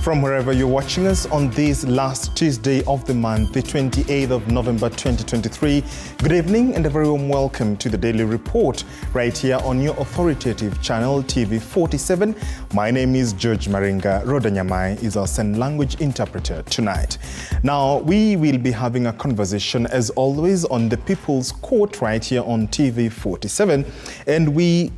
from wherever you're watching us on this last Tuesday of the month, the 28th of November 2023. Good evening and a very warm welcome to the Daily Report right here on your authoritative channel TV47. My name is George Maringa. Rodanyamai is our sign language interpreter tonight. Now, we will be having a conversation as always on the People's Court right here on TV47, and we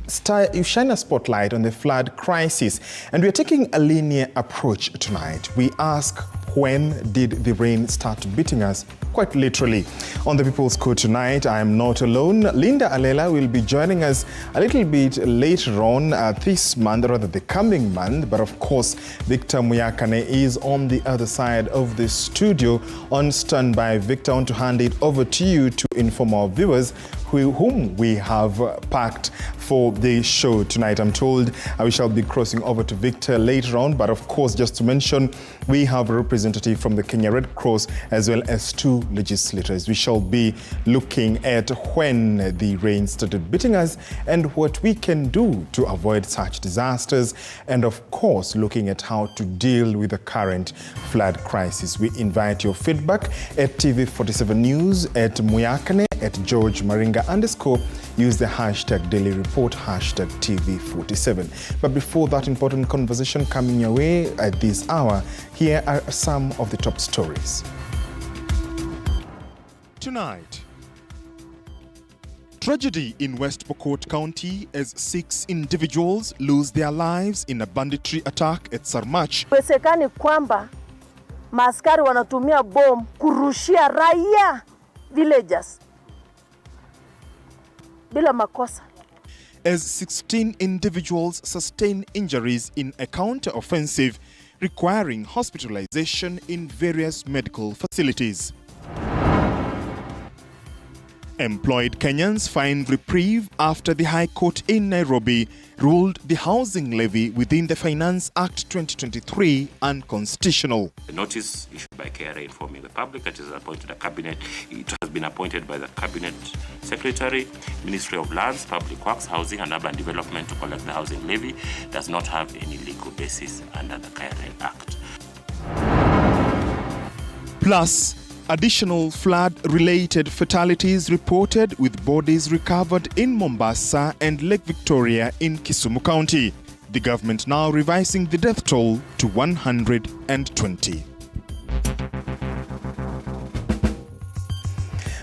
shine a spotlight on the flood crisis, and we're taking a linear approach tonight. We ask, when did the rain start beating us? Quite literally. On the People's Court tonight, I am not alone. Linda Alela will be joining us a little bit later on this month, rather the coming month. But of course, Victor Muyakane is on the other side of the studio on standby. Victor, I want to hand it over to you to inform our viewers whom we have packed for the show tonight. I'm told we shall be crossing over to Victor later on, but of course, just to mention, we have a representative from the Kenya Red Cross as well as two legislators. We shall be looking at when the rain started beating us and what we can do to avoid such disasters, and of course, looking at how to deal with the current flood crisis. We invite your feedback at TV47 News, at Muyakane, at George Maringa _ use the hashtag Daily Report, hashtag TV47. But before that important conversation coming your way at this hour, here are some of the top stories. Tonight, tragedy in West Pokot County as 6 individuals lose their lives in a banditry attack at Sarmach. Wesekani kwamba maaskari wanatumia bomu kurushia raia villagers bila makosa. As 16 individuals sustain injuries in a counter-offensive requiring hospitalization in various medical facilities. Employed Kenyans find reprieve after the High Court in Nairobi ruled the housing levy within the Finance Act 2023 unconstitutional. The notice issued by KRA informing the public that it has been appointed by the Cabinet Secretary, Ministry of Lands, Public Works, Housing and Urban Development to collect the housing levy does not have any legal basis under the KRA Act. Plus, additional flood-related fatalities reported with bodies recovered in Mombasa and Lake Victoria in Kisumu County. The government now revising the death toll to 120.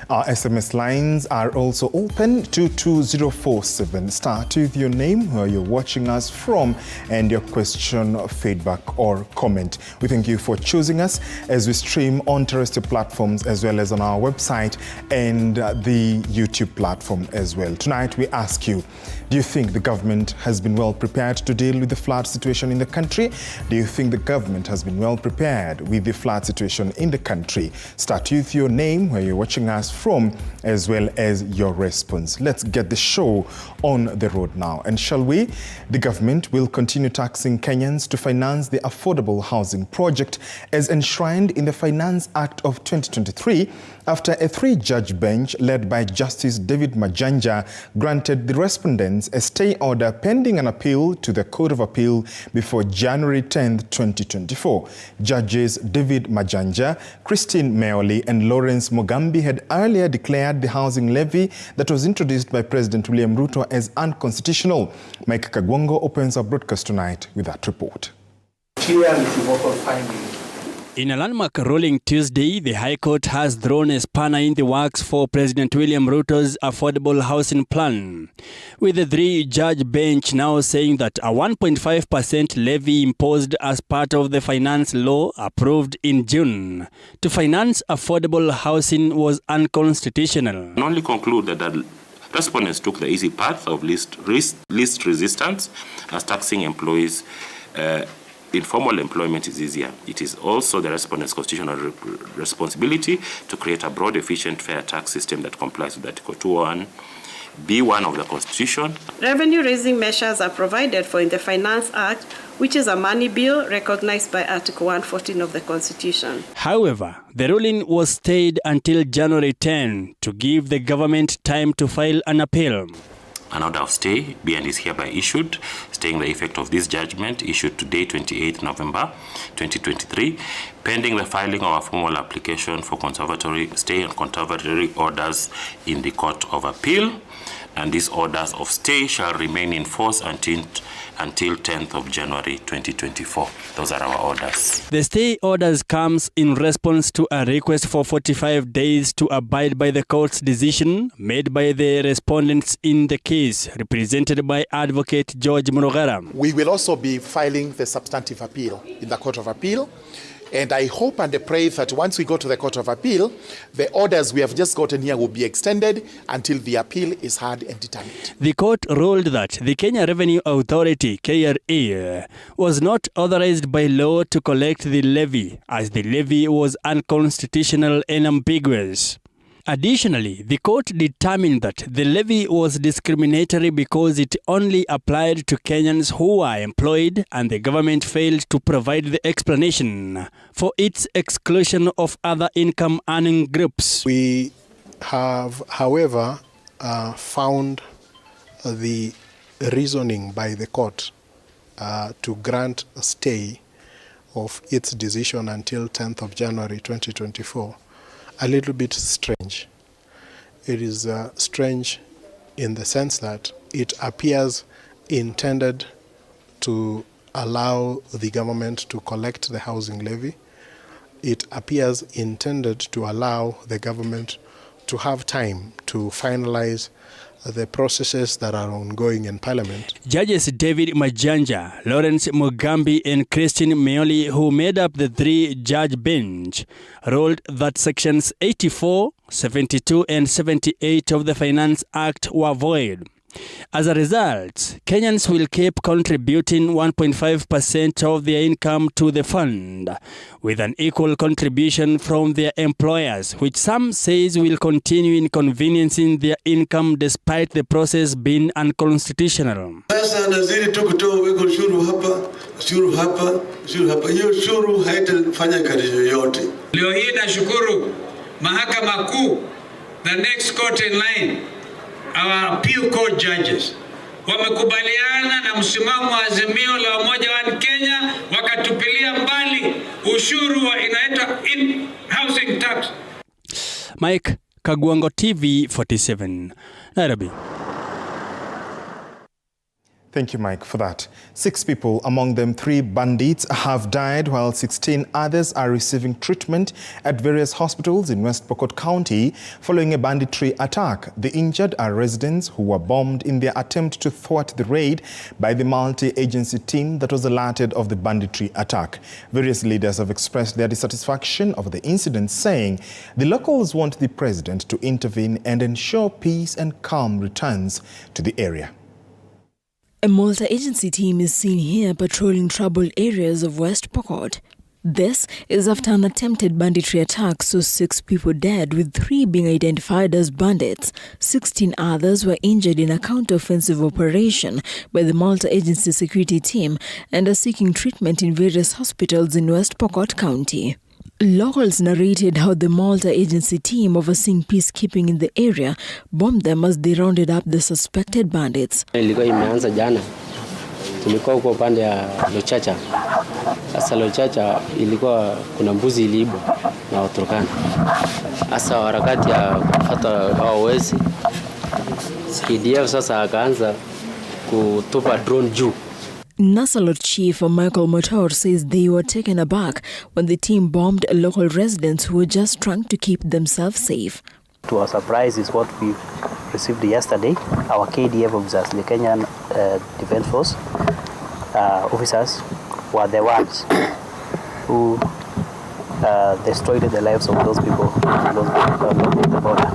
Our SMS lines are also open to 22047. Start with your name, where you're watching us from, and your question, feedback, or comment. We thank you for choosing us as we stream on terrestrial platforms as well as on our website and the YouTube platform as well. Tonight, we ask you, do you think the government has been well prepared to deal with the flood situation in the country? Do you think the government has been well prepared with the flood situation in the country? Start with your name, where you're watching us from, as well as your response. Let's get the show on the road now. And shall we? The government will continue taxing Kenyans to finance the affordable housing project as enshrined in the Finance Act of 2023 after a 3-judge bench led by Justice David Majanja granted the respondents a stay order pending an appeal to the Court of Appeal before January 10, 2024. Judges David Majanja, Christine Meoli, and Lawrence Mugambi had earlier declared the housing levy that was introduced by President William Ruto as unconstitutional. Mike Kagwango opens our broadcast tonight with that report. In a landmark ruling Tuesday, the High Court has thrown a spanner in the works for President William Ruto's affordable housing plan, with the 3-judge bench now saying that a 1.5% levy imposed as part of the finance law approved in June to finance affordable housing was unconstitutional. I only conclude that the respondents took the easy path of least resistance, as taxing employees informal employment is easier. It is also the respondent's constitutional responsibility to create a broad, efficient, fair tax system that complies with Article 201, B1 of the Constitution. Revenue-raising measures are provided for in the Finance Act, which is a money bill recognized by Article 114 of the Constitution. However, the ruling was stayed until January 10 to give the government time to file an appeal. An order of stay, be and is hereby issued, staying the effect of this judgment issued today, 28th November 2023, pending the filing of a formal application for conservatory stay and conservatory orders in the Court of Appeal. And these orders of stay shall remain in force until 10th of January 2024. Those are our orders. The stay orders comes in response to a request for 45 days to abide by the court's decision made by the respondents in the case, represented by Advocate George Murugara. We will also be filing the substantive appeal in the Court of Appeal. And I hope and pray that once we go to the Court of Appeal, the orders we have just gotten here will be extended until the appeal is heard and determined. The court ruled that the Kenya Revenue Authority, KRA, was not authorized by law to collect the levy, as the levy was unconstitutional and ambiguous. Additionally, the court determined that the levy was discriminatory because it only applied to Kenyans who are employed, and the government failed to provide the explanation for its exclusion of other income-earning groups. We have, however, found the reasoning by the court to grant a stay of its decision until 10th of January 2024 a little bit strange. It is strange in the sense that it appears intended to allow the government to collect the housing levy. It appears intended to allow the government to have time to finalize the processes that are ongoing in Parliament. Judges David Majanja, Lawrence Mugambi and Christine Meoli, who made up the three-judge bench, ruled that sections 84, 72 and 78 of the Finance Act were void. As a result, Kenyans will keep contributing 1.5% of their income to the fund, with an equal contribution from their employers, which some says will continue inconveniencing their income despite the process being unconstitutional. Sasa nazidi tu kutoa weko ushuru hapa, ushuru hapa, ushuru hapa. Hiyo ushuru haitafanya kazi yoyote. Leo hii nashukuru Mahakama Kuu, the next court in line, our appeal court judges wamekubaliana na msimamo wa azimio la Umoja wa Kenya, wakatupilia mbali ushuru wa inaitwa in-housing tax. Mike Kagwango, TV 47, Nairobi. Thank you, Mike, for that. 6 people, among them 3 bandits, have died, while 16 others are receiving treatment at various hospitals in West Pokot County following a banditry attack. The injured are residents who were bombed in their attempt to thwart the raid by the multi-agency team that was alerted of the banditry attack. Various leaders have expressed their dissatisfaction over the incident, saying the locals want the president to intervene and ensure peace and calm returns to the area. A multi-agency team is seen here patrolling troubled areas of West Pokot. This is after an attempted banditry attack saw 6 people dead, with 3 being identified as bandits. 16 others were injured in a counter-offensive operation by the multi-agency security team and are seeking treatment in various hospitals in West Pokot County. Locals narrated how the multi-agency team overseeing peacekeeping in the area bombed them as they rounded up the suspected bandits. Ilikuwa imeanza jana. Tulikuwa huko upande ya Lochacha. Sasa Lochacha ilikuwa kuna mbuzi iliibwa na Waturkana. Sasa harakati ya hata hawawezi. KDF sasa akaanza kutupa drone juu. Nasalot Chief Michael Motor says they were taken aback when the team bombed local residents who were just trying to keep themselves safe. To our surprise is what we received yesterday. Our KDF officers, the Kenyan Defense Force officers, were the ones who destroyed the lives of those people along the border.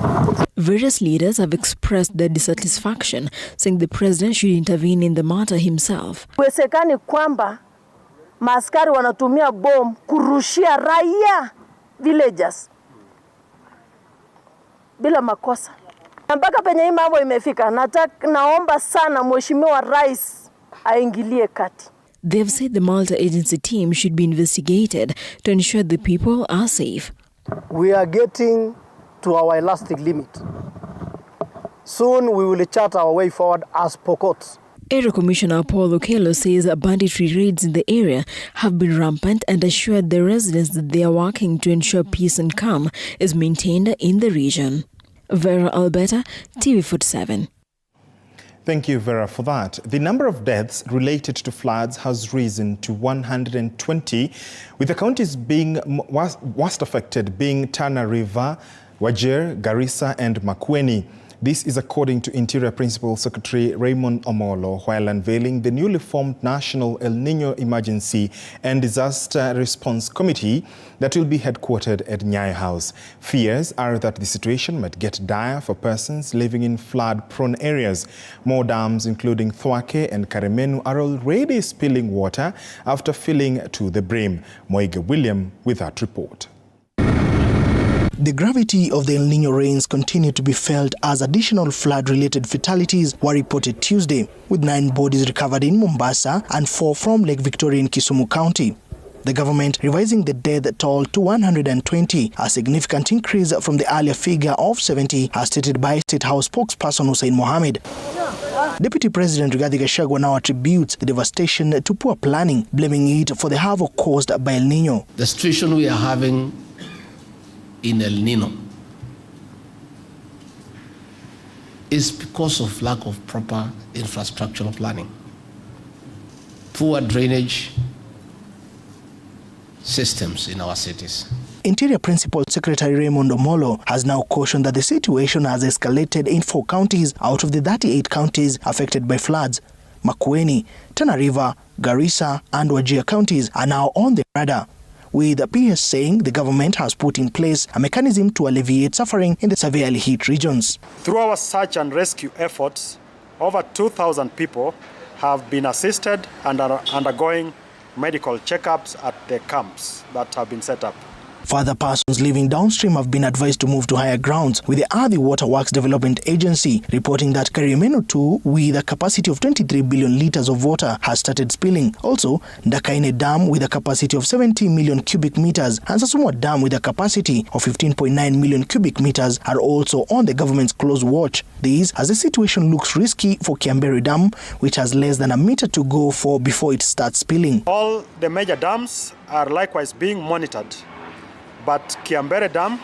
Various leaders have expressed their dissatisfaction, saying the president should intervene in the matter himself. Uwezekani kwamba maaskari wanatumia bomu kurushia raia villagers bila makosa. Mpaka penye hii mambo imefika, naomba sana Mheshimiwa Rais aingilie kati. They have said the multi-agency team should be investigated to ensure the people are safe. We are getting to our elastic limit. Soon we will chart our way forward as Pokot. Area Commissioner Paul Okello says banditry raids in the area have been rampant and assured the residents that they are working to ensure peace and calm is maintained in the region. Vera Alberta, TV47. Thank you, Vera, for that. The number of deaths related to floods has risen to 120, with the counties being worst affected being Tana River, Wajir, Garissa and Makueni. This is according to Interior Principal Secretary Raymond Omolo while unveiling the newly formed National El Niño Emergency and Disaster Response Committee that will be headquartered at Nyaya House. Fears are that the situation might get dire for persons living in flood-prone areas. More dams, including Thwake and Karemenu, are already spilling water after filling to the brim. Moige William with that report. The gravity of the El Niño rains continue to be felt as additional flood-related fatalities were reported Tuesday, with 9 bodies recovered in Mombasa and 4 from Lake Victoria in Kisumu County. The government revising the death toll to 120, a significant increase from the earlier figure of 70, as stated by State House spokesperson Hussein Mohamed. Deputy President Rigathi Gachagua now attributes the devastation to poor planning, blaming it for the havoc caused by El Niño. The situation we are having in El Niño is because of lack of proper infrastructural planning, poor drainage systems in our cities. Interior Principal Secretary Raymond Omolo has now cautioned that the situation has escalated in 4 counties out of the 38 counties affected by floods. Makueni, Tana River, Garissa and Wajir counties are now on the radar, with the PS saying the government has put in place a mechanism to alleviate suffering in the severely hit regions. Through our search and rescue efforts, over 2,000 people have been assisted and are undergoing medical checkups at the camps that have been set up. Further persons living downstream have been advised to move to higher grounds, with the Earthy Water Works Development Agency reporting that Karemenu 2, with a capacity of 23 billion litres of water, has started spilling. Also, Ndakaine Dam, with a capacity of 70 million cubic meters, and Sasumwa Dam, with a capacity of 15.9 million cubic meters, are also on the government's close watch. This as the situation looks risky for Kiambere Dam, which has less than a meter to go before it starts spilling. All the major dams are likewise being monitored. But Kiambere Dam,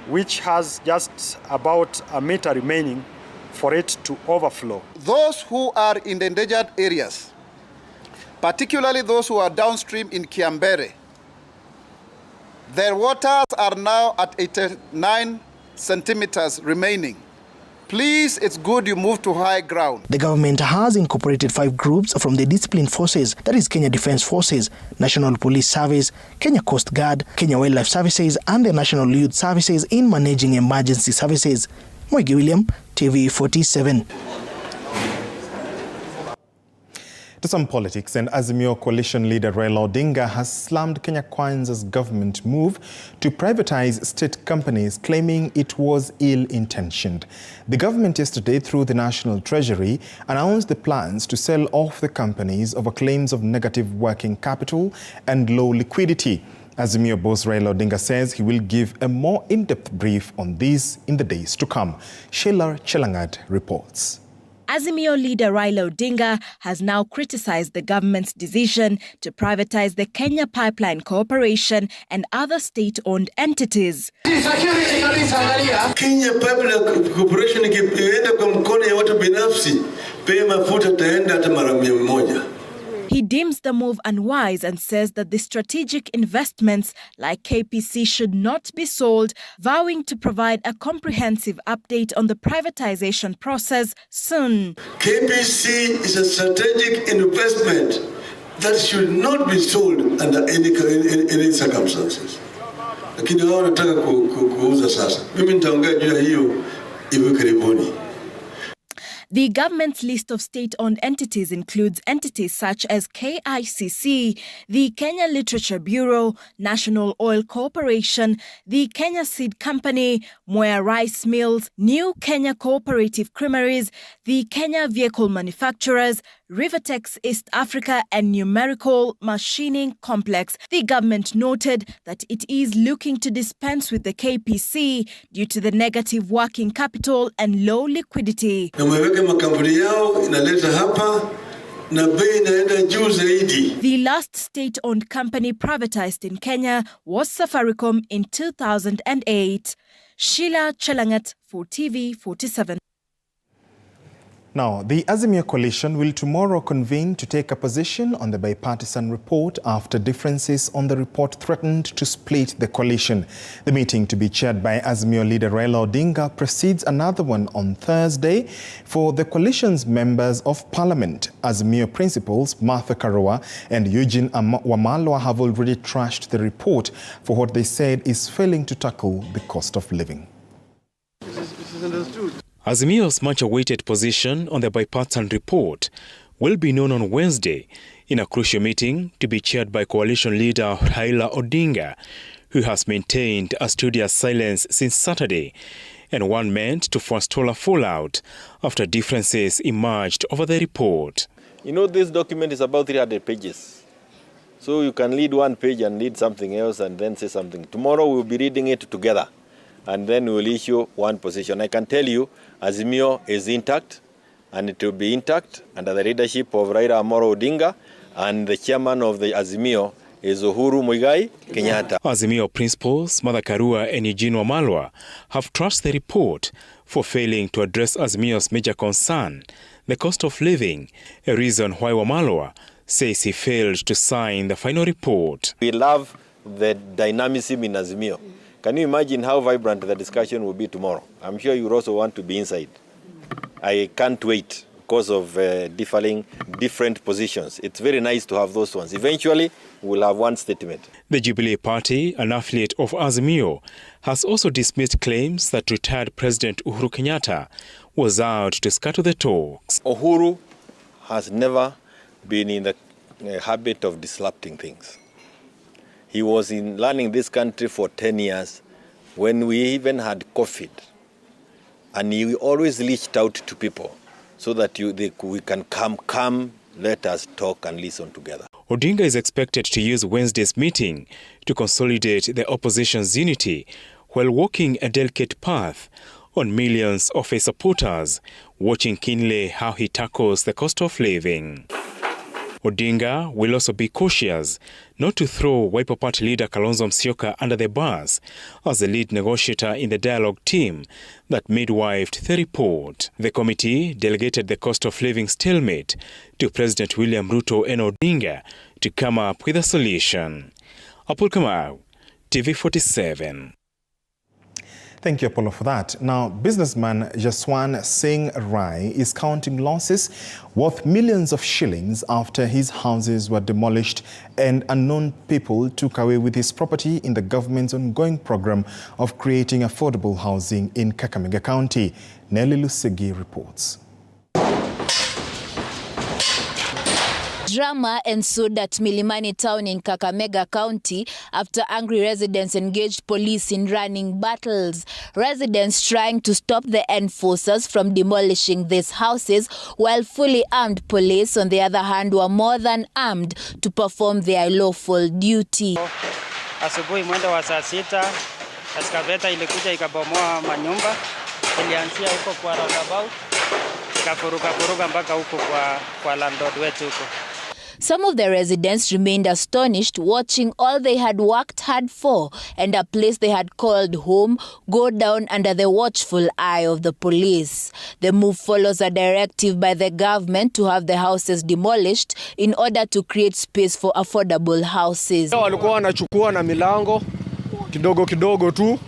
which has just about a meter remaining for it to overflow. Those who are in the endangered areas, particularly those who are downstream in Kiambere, their waters are now at 89 centimeters remaining. Please, it's good you move to high ground. The government has incorporated 5 groups from the disciplined forces, that is Kenya Defence Forces, National Police Service, Kenya Coast Guard, Kenya Wildlife Services and the National Youth Services in managing emergency services. Moige William, TV47. To some politics, and Azimio coalition leader Raila Odinga has slammed Kenya Kwanza's government move to privatize state companies, claiming it was ill-intentioned. The government yesterday, through the National Treasury, announced the plans to sell off the companies over claims of negative working capital and low liquidity. Azimio boss Raila Odinga says he will give a more in-depth brief on this in the days to come. Sheila Chelangad reports. Azimio leader Raila Odinga has now criticized the government's decision to privatize the Kenya Pipeline Corporation and other state-owned entities. Kenya Pipeline Corporation ikienda kwa mkono ya watu binafsi, bei mafuta taenda hata mara 100. He deems the move unwise and says that the strategic investments like KPC should not be sold, vowing to provide a comprehensive update on the privatization process soon. KPC is a strategic investment that should not be sold under any circumstances. Lakini wao wanataka kuuza sasa. Mimi nitaongea juu ya hiyo hivi karibuni. The government's list of state-owned entities includes entities such as KICC, the Kenya Literature Bureau, National Oil Corporation, the Kenya Seed Company, Mwea Rice Mills, New Kenya Cooperative Creameries, the Kenya Vehicle Manufacturers, Rivertex East Africa and Numerical Machining Complex. The government noted that it is looking to dispense with the KPC due to the negative working capital and low liquidity. The last state-owned company privatized in Kenya was Safaricom in 2008. Sheila Chelangat for TV 47. Now, the Azimio coalition will tomorrow convene to take a position on the bipartisan report after differences on the report threatened to split the coalition. The meeting, to be chaired by Azimio leader Raila Odinga, precedes another one on Thursday for the coalition's members of parliament. Azimio principals Martha Karua and Eugene Wamalwa have already trashed the report for what they said is failing to tackle the cost of living. Azimio's much-awaited position on the bipartisan report will be known on Wednesday in a crucial meeting to be chaired by coalition leader Raila Odinga, who has maintained a studious silence since Saturday, and one meant to forestall a fallout after differences emerged over the report. You know, this document is about 300 pages. So you can read one page and read something else and then say something. Tomorrow we'll be reading it together, and then we'll issue one position. I can tell you, Azimio is intact, and it will be intact under the leadership of Raila Amolo Odinga, and the chairman of the Azimio is Uhuru Muigai Kenyatta. Azimio principals Martha Karua and Eugene Wamalwa have trashed the report for failing to address Azimio's major concern, the cost of living, a reason why Wamalwa says he failed to sign the final report. We love the dynamism in Azimio. Can you imagine how vibrant the discussion will be tomorrow? I'm sure you also want to be inside. I can't wait because of different positions. It's very nice to have those ones. Eventually, we'll have one statement. The Jubilee Party, an affiliate of Azimio, has also dismissed claims that retired President Uhuru Kenyatta was out to scatter the talks. Uhuru has never been in the habit of disrupting things. He was running this country for 10 years when we even had COVID. And he always reached out to people so that we can come, let us talk and listen together. Odinga is expected to use Wednesday's meeting to consolidate the opposition's unity while walking a delicate path on millions of his supporters, watching keenly how he tackles the cost of living. Odinga will also be cautious not to throw Wiper Party leader Kalonzo Musyoka under the bus as the lead negotiator in the dialogue team that midwifed the report. The committee delegated the cost of living stalemate to President William Ruto and Odinga to come up with a solution. Apol Kamau, TV 47. Thank you, Apollo, for that. Now, businessman Jaswan Singh Rai is counting losses worth millions of shillings after his houses were demolished and unknown people took away with his property in the government's ongoing program of creating affordable housing in Kakamega County. Nelly Lusegi reports. Drama ensued at Milimani town in Kakamega County after angry residents engaged police in running battles. Residents trying to stop the enforcers from demolishing these houses, while fully armed police, on the other hand, were more than armed to perform their lawful duty. Asubuhi mwendo wa saa 6, excavator ilikuja ikabomoa manyumba, ilianzia huko kwa roundabout, ikafuruka mpaka huko kwa landlord wetu huko. Some of the residents remained astonished watching all they had worked hard for and a place they had called home go down under the watchful eye of the police. The move follows a directive by the government to have the houses demolished in order to create space for affordable houses. Walikuwa wanachukua na milango kidogo tu.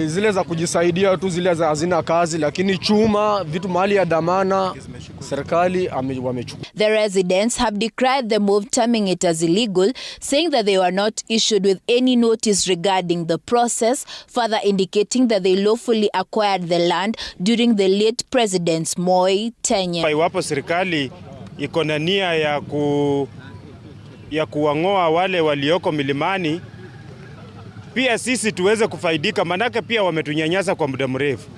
Zile za kujisaidia tu, zile za hazina kazi, lakini chuma vitu mali ya dhamana serikali wamechukua. The residents have decried the move, terming it as illegal, saying that they were not issued with any notice regarding the process, further indicating that they lawfully acquired the land during the late President's Moi tenure. Iwapo serikali iko na nia ya kuwang'oa wale walioko milimani, pia sisi tuweze kufaidika, manake pia wametunyanyasa kwa muda mrefu.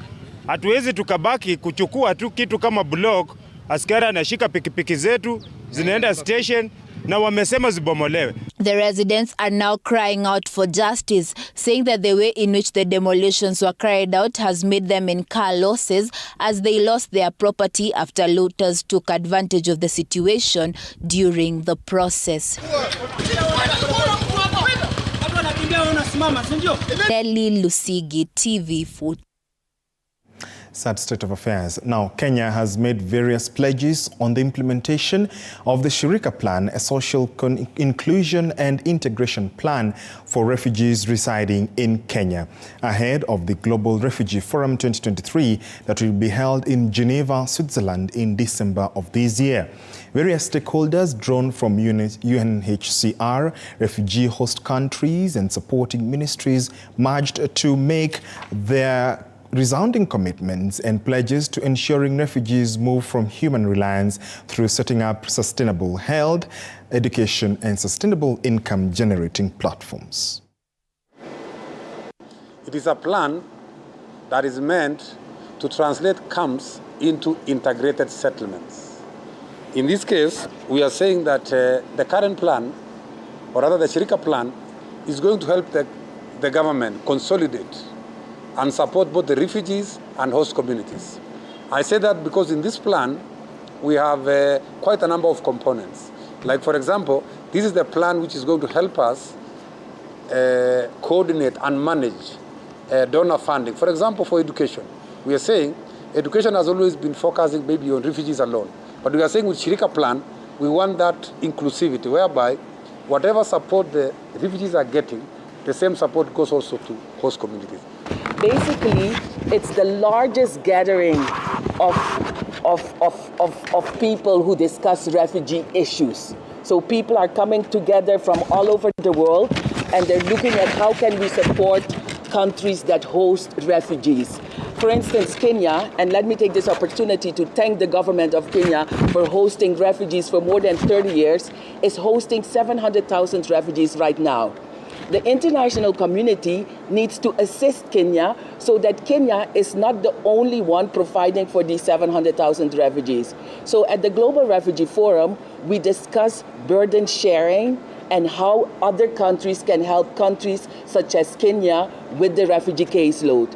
Hatuwezi tukabaki kuchukua tu kitu kama block askari anashika pikipiki zetu zinaenda station na wamesema zibomolewe. The residents are now crying out for justice, saying that the way in which the demolitions were carried out has made them incur losses as they lost their property after looters took advantage of the situation during the process. Nelly Lusigi, TV4. Sad state of affairs. Now, Kenya has made various pledges on the implementation of the Shirika Plan, a social inclusion and integration plan for refugees residing in Kenya, ahead of the Global Refugee Forum 2023 that will be held in Geneva, Switzerland in December of this year. Various stakeholders drawn from UNHCR, refugee host countries and supporting ministries merged to make their resounding commitments and pledges to ensuring refugees move from human reliance through setting up sustainable health, education, and sustainable income generating platforms. It is a plan that is meant to translate camps into integrated settlements. In this case, we are saying that the current plan, or rather the Shirika Plan, is going to help the government consolidate and support both the refugees and host communities. I say that because in this plan, we have quite a number of components. Like, for example, this is the plan which is going to help us coordinate and manage donor funding. For example, for education, we are saying education has always been focusing maybe on refugees alone. But we are saying with Shirika Plan, we want that inclusivity, whereby whatever support the refugees are getting, the same support goes also to host communities. Basically, it's the largest gathering of people who discuss refugee issues. So people are coming together from all over the world, and they're looking at how can we support countries that host refugees. For instance, Kenya, and let me take this opportunity to thank the government of Kenya for hosting refugees for more than 30 years, is hosting 700,000 refugees right now. The international community needs to assist Kenya so that Kenya is not the only one providing for these 700,000 refugees. So at the Global Refugee Forum, we discuss burden sharing and how other countries can help countries such as Kenya with the refugee caseload.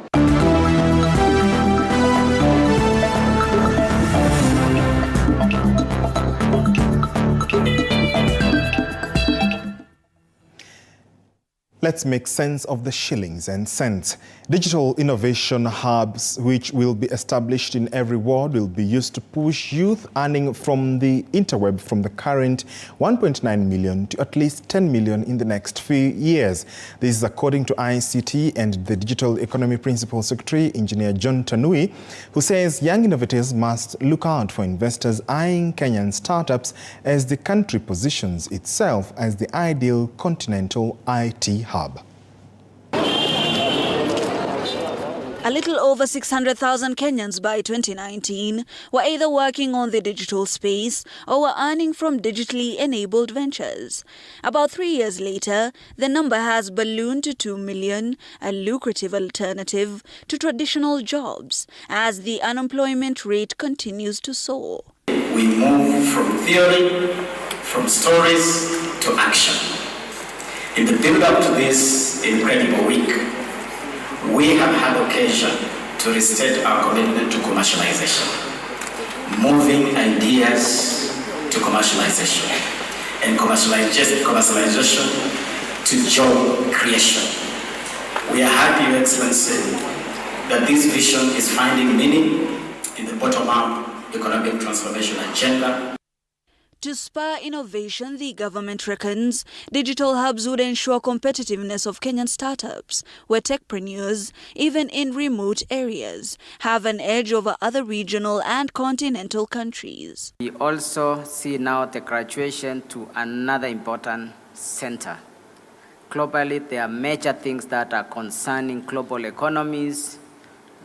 Let's make sense of the shillings and cents. Digital innovation hubs, which will be established in every ward, will be used to push youth earning from the interweb from the current 1.9 million to at least 10 million in the next few years. This is according to ICT and the Digital Economy Principal Secretary, Engineer John Tanui, who says young innovators must look out for investors eyeing Kenyan startups as the country positions itself as the ideal continental IT hub. A little over 600,000 Kenyans by 2019 were either working on the digital space or were earning from digitally enabled ventures. About 3 years later, the number has ballooned to 2 million, a lucrative alternative to traditional jobs as the unemployment rate continues to soar. We move from theory, from stories to action. In the build-up to this incredible week, we have had occasion to restate our commitment to commercialization, moving ideas to commercialization, and commercialization to job creation. We are happy, Your Excellency, that this vision is finding meaning in the bottom-up economic transformation agenda. To spur innovation, the government reckons digital hubs would ensure competitiveness of Kenyan startups, where techpreneurs, even in remote areas, have an edge over other regional and continental countries. We also see now the graduation to another important center. Globally, there are major things that are concerning global economies.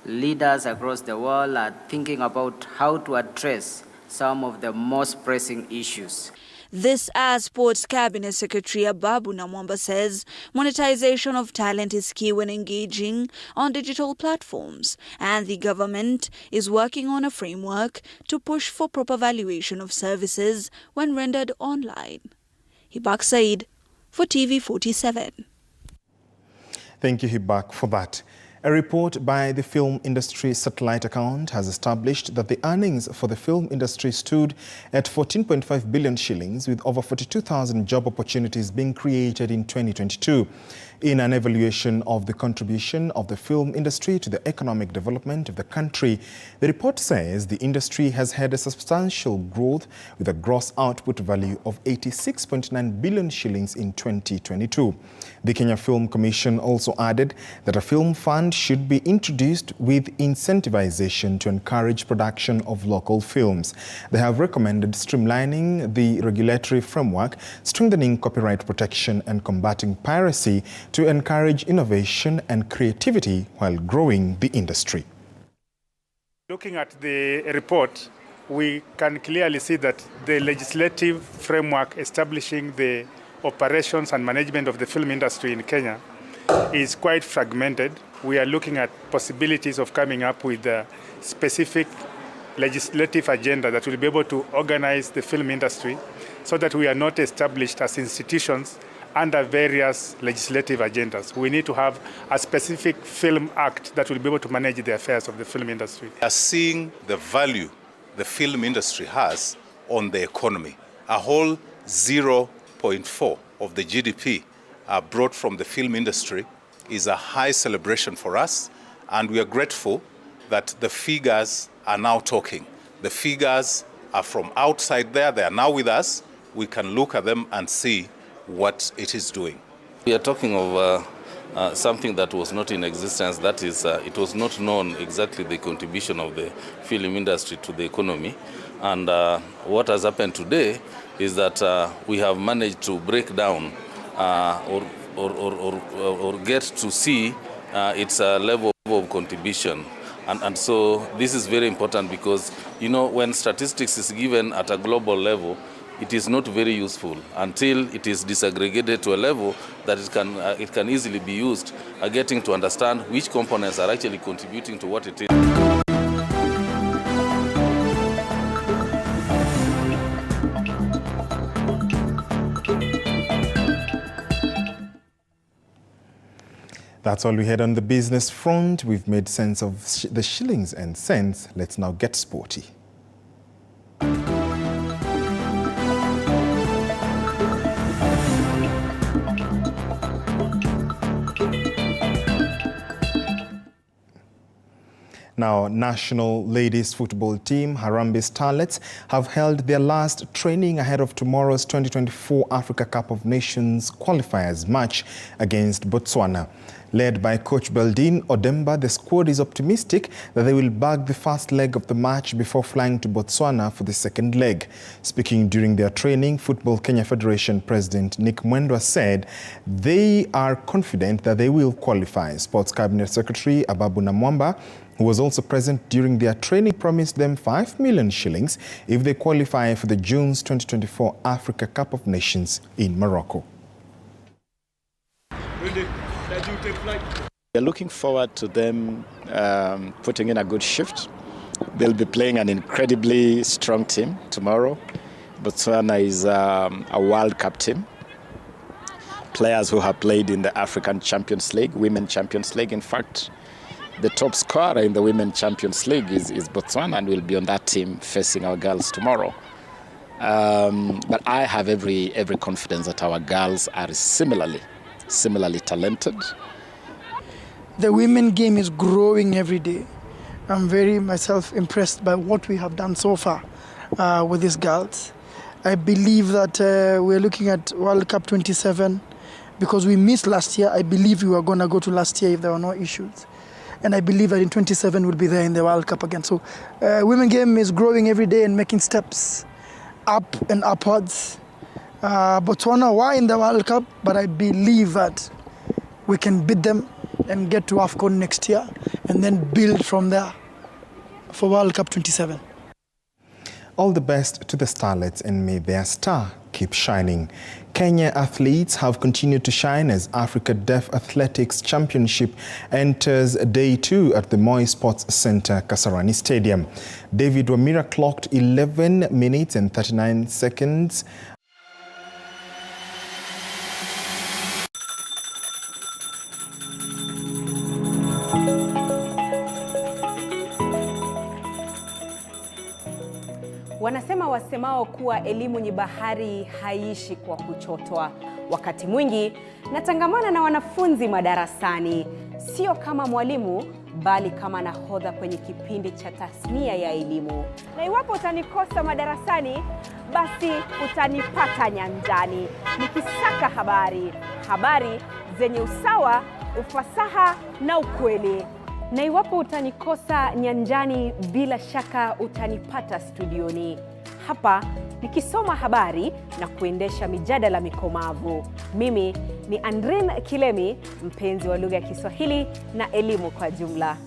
Leaders across the world are thinking about how to address some of the most pressing issues. This as Sports Cabinet Secretary Ababu Namwamba says monetization of talent is key when engaging on digital platforms, and the government is working on a framework to push for proper valuation of services when rendered online. Hibak Said for TV47. Thank you, Hibak, for that. A report by the Film Industry Satellite Account has established that the earnings for the film industry stood at 14.5 billion shillings, with over 42,000 job opportunities being created in 2022. In an evaluation of the contribution of the film industry to the economic development of the country, the report says the industry has had a substantial growth with a gross output value of 86.9 billion shillings in 2022. The Kenya Film Commission also added that a film fund should be introduced with incentivization to encourage production of local films. They have recommended streamlining the regulatory framework, strengthening copyright protection and combating piracy to encourage innovation and creativity while growing the industry. Looking at the report, we can clearly see that the legislative framework establishing the operations and management of the film industry in Kenya is quite fragmented. We are looking at possibilities of coming up with a specific legislative agenda that will be able to organize the film industry so that we are not established as institutions under various legislative agendas. We need to have a specific film act that will be able to manage the affairs of the film industry. We are seeing the value the film industry has on the economy. A whole 0.4 of the GDP brought from the film industry is a high celebration for us, and we are grateful that the figures are now talking. The figures are from outside there, they are now with us. We can look at them and see what it is doing. We are talking of something that was not in existence. That is, it was not known exactly the contribution of the film industry to the economy. And what has happened today is that we have managed to break down or get to see its level of contribution. And so this is very important because, you know, when statistics is given at a global level, it is not very useful until it is disaggregated to a level that it can easily be used, getting to understand which components are actually contributing to what it is. That's all we had on the business front. We've made sense of the shillings and cents. Let's now get sporty. Now, national ladies football team Harambee Starlets have held their last training ahead of tomorrow's 2024 Africa Cup of Nations qualifiers match against Botswana. Led by coach Beldine Odemba, the squad is optimistic that they will bag the first leg of the match before flying to Botswana for the second leg. Speaking during their training, Football Kenya Federation President Nick Mwendwa said they are confident that they will qualify. Sports Cabinet Secretary Ababu Namwamba, who was also present during their training, promised them 5 million shillings if they qualify for the June's 2024 Africa Cup of Nations in Morocco. We're looking forward to them putting in a good shift. They'll be playing an incredibly strong team tomorrow. Botswana is a World Cup team. Players who have played in the African Champions League, Women Champions League. In fact, the top scorer in the Women Champions League is Botswana, and will be on that team facing our girls tomorrow. But I have every confidence that our girls are similarly talented. The women game is growing every day. I'm very myself impressed by what we have done so far with these girls. I believe that we're looking at World Cup 27 because we missed last year. I believe we were going to go to last year if there were no issues. And I believe that in 27 we'll be there in the World Cup again. So women game is growing every day and making steps up and upwards. Botswana were in the World Cup, but I believe that we can beat them and get to AFCON next year and then build from there for World Cup 27. All the best to the Starlets, and may their star keep shining. Kenya athletes have continued to shine as Africa Deaf Athletics Championship enters day 2 at the Moi Sports Center, Kasarani Stadium. David Wamira clocked 11 minutes and 39 seconds. Wanasema wasemao kuwa elimu ni bahari haiishi kwa kuchotwa. Wakati mwingi natangamana na wanafunzi madarasani, sio kama mwalimu bali kama nahodha kwenye kipindi cha tasnia ya elimu. Na iwapo utanikosa madarasani, basi utanipata nyanjani nikisaka habari zenye usawa, ufasaha na ukweli. Na iwapo utanikosa nyanjani, bila shaka utanipata studioni hapa nikisoma habari na kuendesha mijadala mikomavu. Mimi ni Andrin Kilemi, mpenzi wa lugha ya Kiswahili na elimu kwa jumla.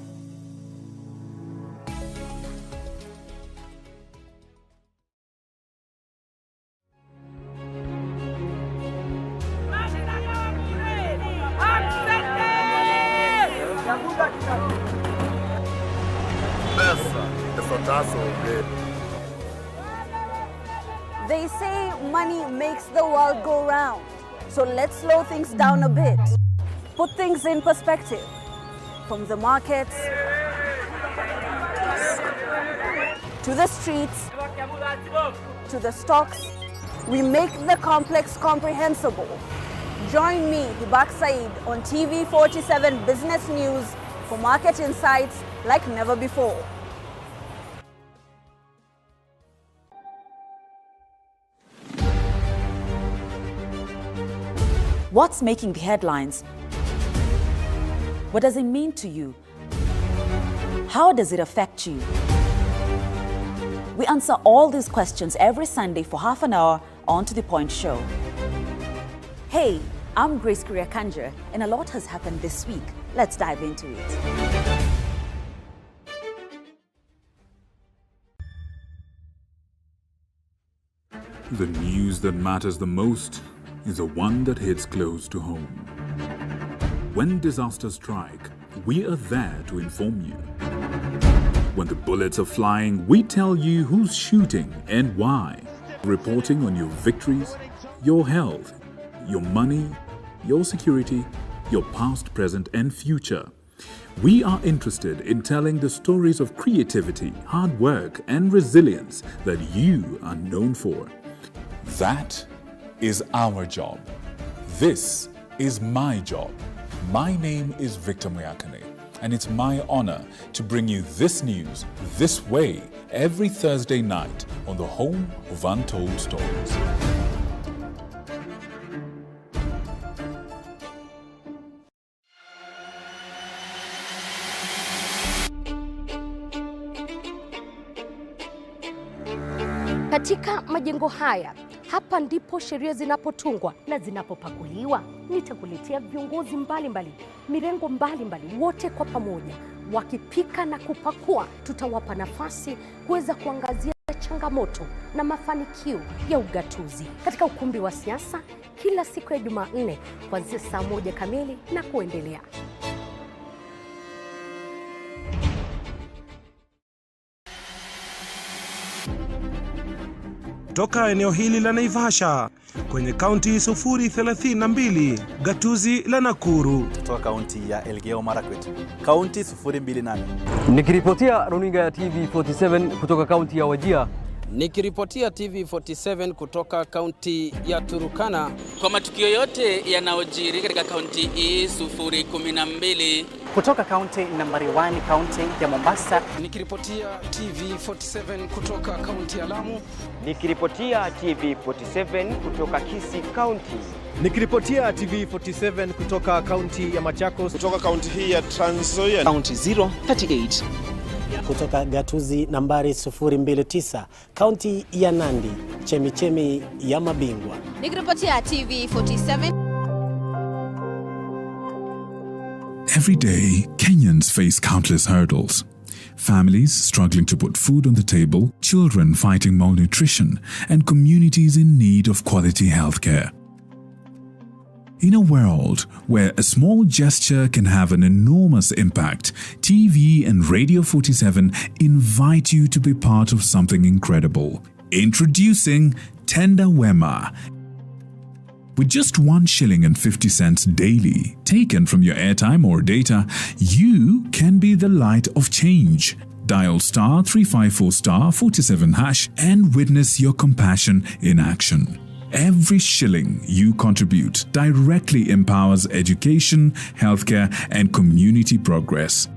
They say money makes the world go round. So let's slow things down a bit. Put things in perspective. From the markets to the streets to the stocks, we make the complex comprehensible. Join me, Hibak Said, on TV47 Business News for market insights like never before. What's making the headlines? What does it mean to you? How does it affect you? We answer all these questions every Sunday for half an hour on To The Point Show. Hey, I'm Grace Kuriakanja, and a lot has happened this week. Let's dive into it. The news that matters the most is the one that hits close to home. When disasters strike, we are there to inform you. When the bullets are flying, we tell you who's shooting and why. Reporting on your victories, your health, your money, your security, your past, present, and future. We are interested in telling the stories of creativity, hard work, and resilience that you are known for. That is our job. This is my job. My name is Victor Muyakane, and it's my honor to bring you this news this way every Thursday night on the home of Untold Stories. Katika majengo haya, hapa ndipo sheria zinapotungwa na zinapopakuliwa. Nitakuletea viongozi mbalimbali, mirengo mbalimbali, wote kwa pamoja wakipika na kupakua. Tutawapa nafasi kuweza kuangazia changamoto na mafanikio ya ugatuzi katika ukumbi wa siasa kila siku ya Jumanne kuanzia saa 1 kamili na kuendelea. Toka eneo hili la Naivasha kwenye kaunti 032, gatuzi la Nakuru. Toka kaunti ya Elgeyo Marakwet, kaunti 028. Nikiripotia runinga ya TV47 kutoka kaunti ya Wajir. Nikiripotia TV47 kutoka kaunti ya Turukana. Kwa matukio yote yanayojiri katika kaunti hii 012. Kutoka kaunti nambari 1, kaunti ya Mombasa. Nikiripotia TV47 kutoka kaunti ya Lamu. Nikiripotia TV47 kutoka Kisii County. Nikiripotia TV47 kutoka kaunti ya Machakos. Kutoka kaunti hii ya Trans Nzoia. Kaunti 038. Kutoka gatuzi nambari 029, kaunti ya Nandi, chemichemi ya mabingwa. Nikiripotia TV47. Every day, Kenyans face countless hurdles. families struggling to put food on the table, children fighting malnutrition, and communities in need of quality healthcare. In a world where a small gesture can have an enormous impact, TV and Radio 47 invite you to be part of something incredible. Introducing Tenda Wema. With just 1 shilling and 50 cents daily, taken from your airtime or data, you can be the light of change. Dial star 354 star 47 hash and witness your compassion in action. Every shilling you contribute directly empowers education, healthcare, and community progress.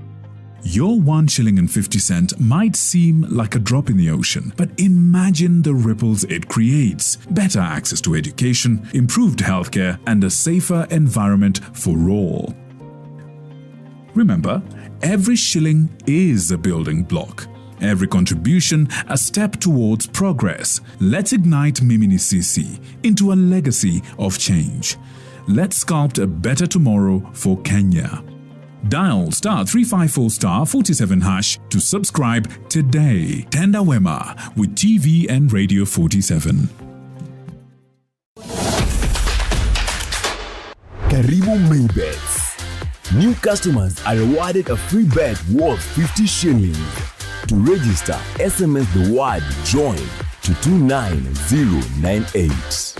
Your 1 shilling and 50 cents might seem like a drop in the ocean, but imagine the ripples it creates. Better access to education, improved healthcare, and a safer environment for all. Remember, every shilling is a building block. Every contribution a step towards progress. Let's ignite Mimini Sisi into a legacy of change. Let's sculpt a better tomorrow for Kenya. Dial star 354 star 47 hash to subscribe today. Tenda Wema with TV and Radio 47. Karibu Maybets. New customers are rewarded a free bet worth 50 shillings. To register, SMS the word JOIN to 29098.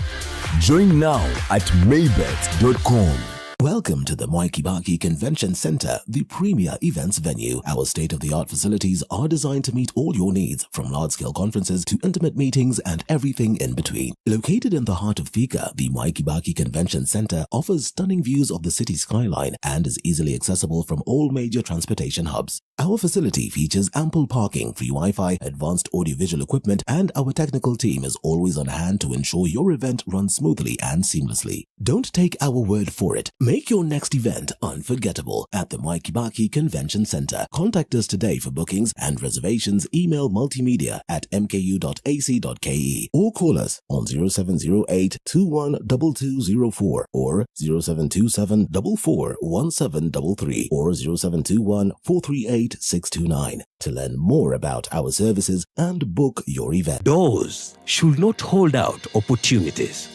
Join now at maybet.com. Welcome to the Mwai Kibaki Convention Center, the premier events venue. Our state-of-the-art facilities are designed to meet all your needs, from large-scale conferences to intimate meetings and everything in between. Located in the heart of Thika, the Mwai Kibaki Convention Center offers stunning views of the city skyline and is easily accessible from all major transportation hubs. Our facility features ample parking, free Wi-Fi, advanced audiovisual equipment, and our technical team is always on hand to ensure your event runs smoothly and seamlessly. Don't take our word for it. Make your next event unforgettable at the Mwai Kibaki Convention Center. Contact us today for bookings and reservations. Email multimedia@mku.ac.ke or call us on 0708 212204 or 0727 441733 or 0721 438 629 to learn more about our services and book your event. Doors should not hold out opportunities.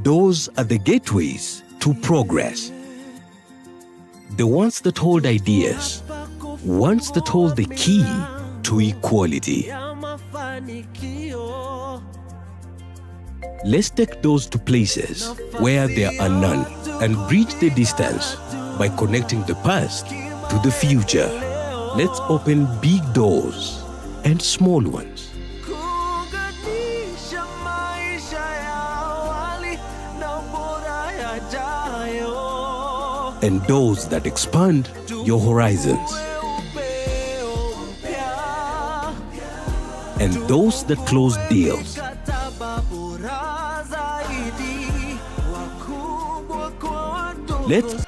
Doors are the gateways to progress. The ones that hold ideas, ones that hold the key to equality. Let's take doors to places where there are none and bridge the distance by connecting the past to the future. Let's open big doors and small ones. And doors that expand your horizons. And those that close deals. Let's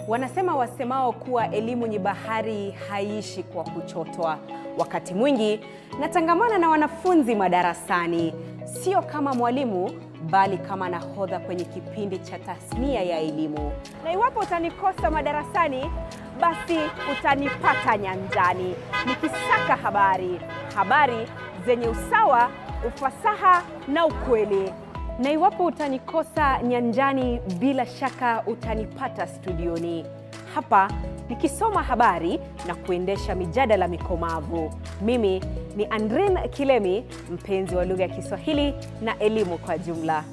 Wanasema wasemao kuwa elimu ni bahari haiishi kwa kuchotwa. Wakati mwingi natangamana na wanafunzi madarasani, sio kama mwalimu bali kama nahodha kwenye kipindi cha tasnia ya elimu. Na iwapo utanikosa madarasani, basi utanipata nyanjani nikisaka habari zenye usawa, ufasaha na ukweli. Na iwapo utanikosa nyanjani, bila shaka utanipata studioni hapa nikisoma habari na kuendesha mijadala mikomavu. Mimi ni Andrin Kilemi, mpenzi wa lugha ya Kiswahili na elimu kwa jumla.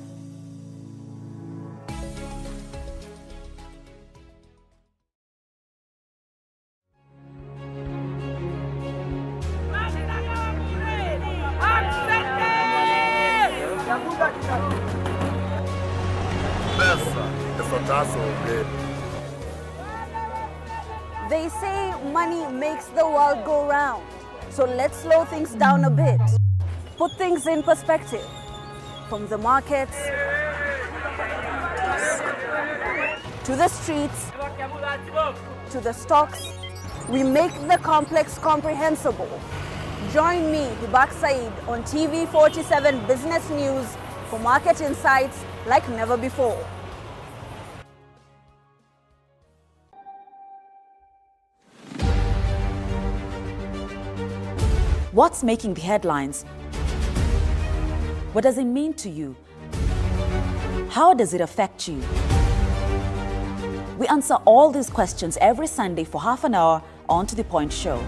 They say money makes the world go round. So let's slow things down a bit. Put things in perspective. From the markets to the streets to the stocks We make the complex comprehensible. Join me, Hibak Said, on TV47 Business News for market insights like never before. What's making the headlines? What does it mean to you? How does it affect you? We answer all these questions every Sunday for half an hour on To The Point Show.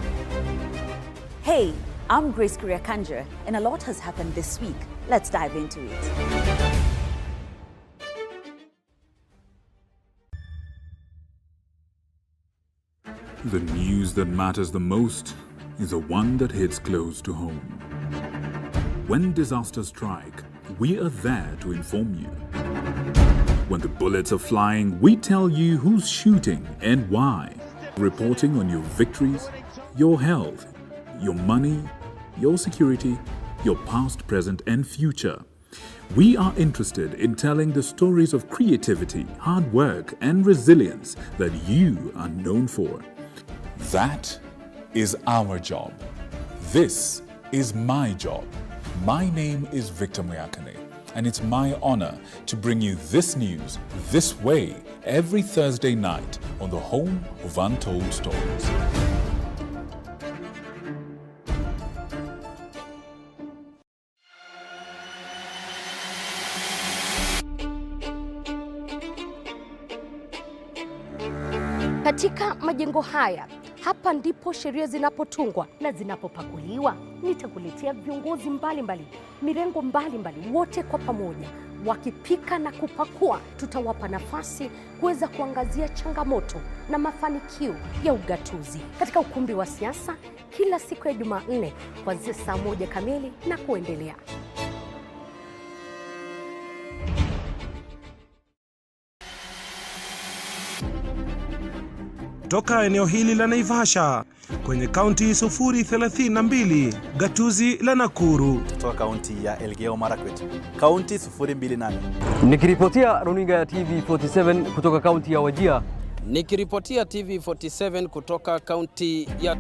Hey, I'm Grace Kuriakanja, and a lot has happened this week. Let's dive into it. The news that matters the most is the one that hits close to home. When disasters strike, we are there to inform you. When the bullets are flying, we tell you who's shooting and why. Reporting on your victories, your health, your money, your security, your past, present, and future. We are interested in telling the stories of creativity, hard work, and resilience that you are known for. That is our job. This is my job. My name is Victor Muyakane, and it's my honor to bring you this news this way every Thursday night on the home of untold stories. Katika majengo haya, hapa ndipo sheria zinapotungwa na zinapopakuliwa. Nitakuletea viongozi mbalimbali, mirengo mbalimbali, wote kwa pamoja wakipika na kupakua. Tutawapa nafasi kuweza kuangazia changamoto na mafanikio ya ugatuzi katika ukumbi wa siasa kila siku ya Jumanne kuanzia saa 1 kamili na kuendelea. Toka eneo hili la Naivasha kwenye kaunti 032, gatuzi la Nakuru. Kutoka kaunti ya Elgeyo Marakwet, kaunti 028. Nikiripotia runinga ya TV47 kutoka kaunti ya Wajir. Nikiripotia TV47 kutoka kaunti ya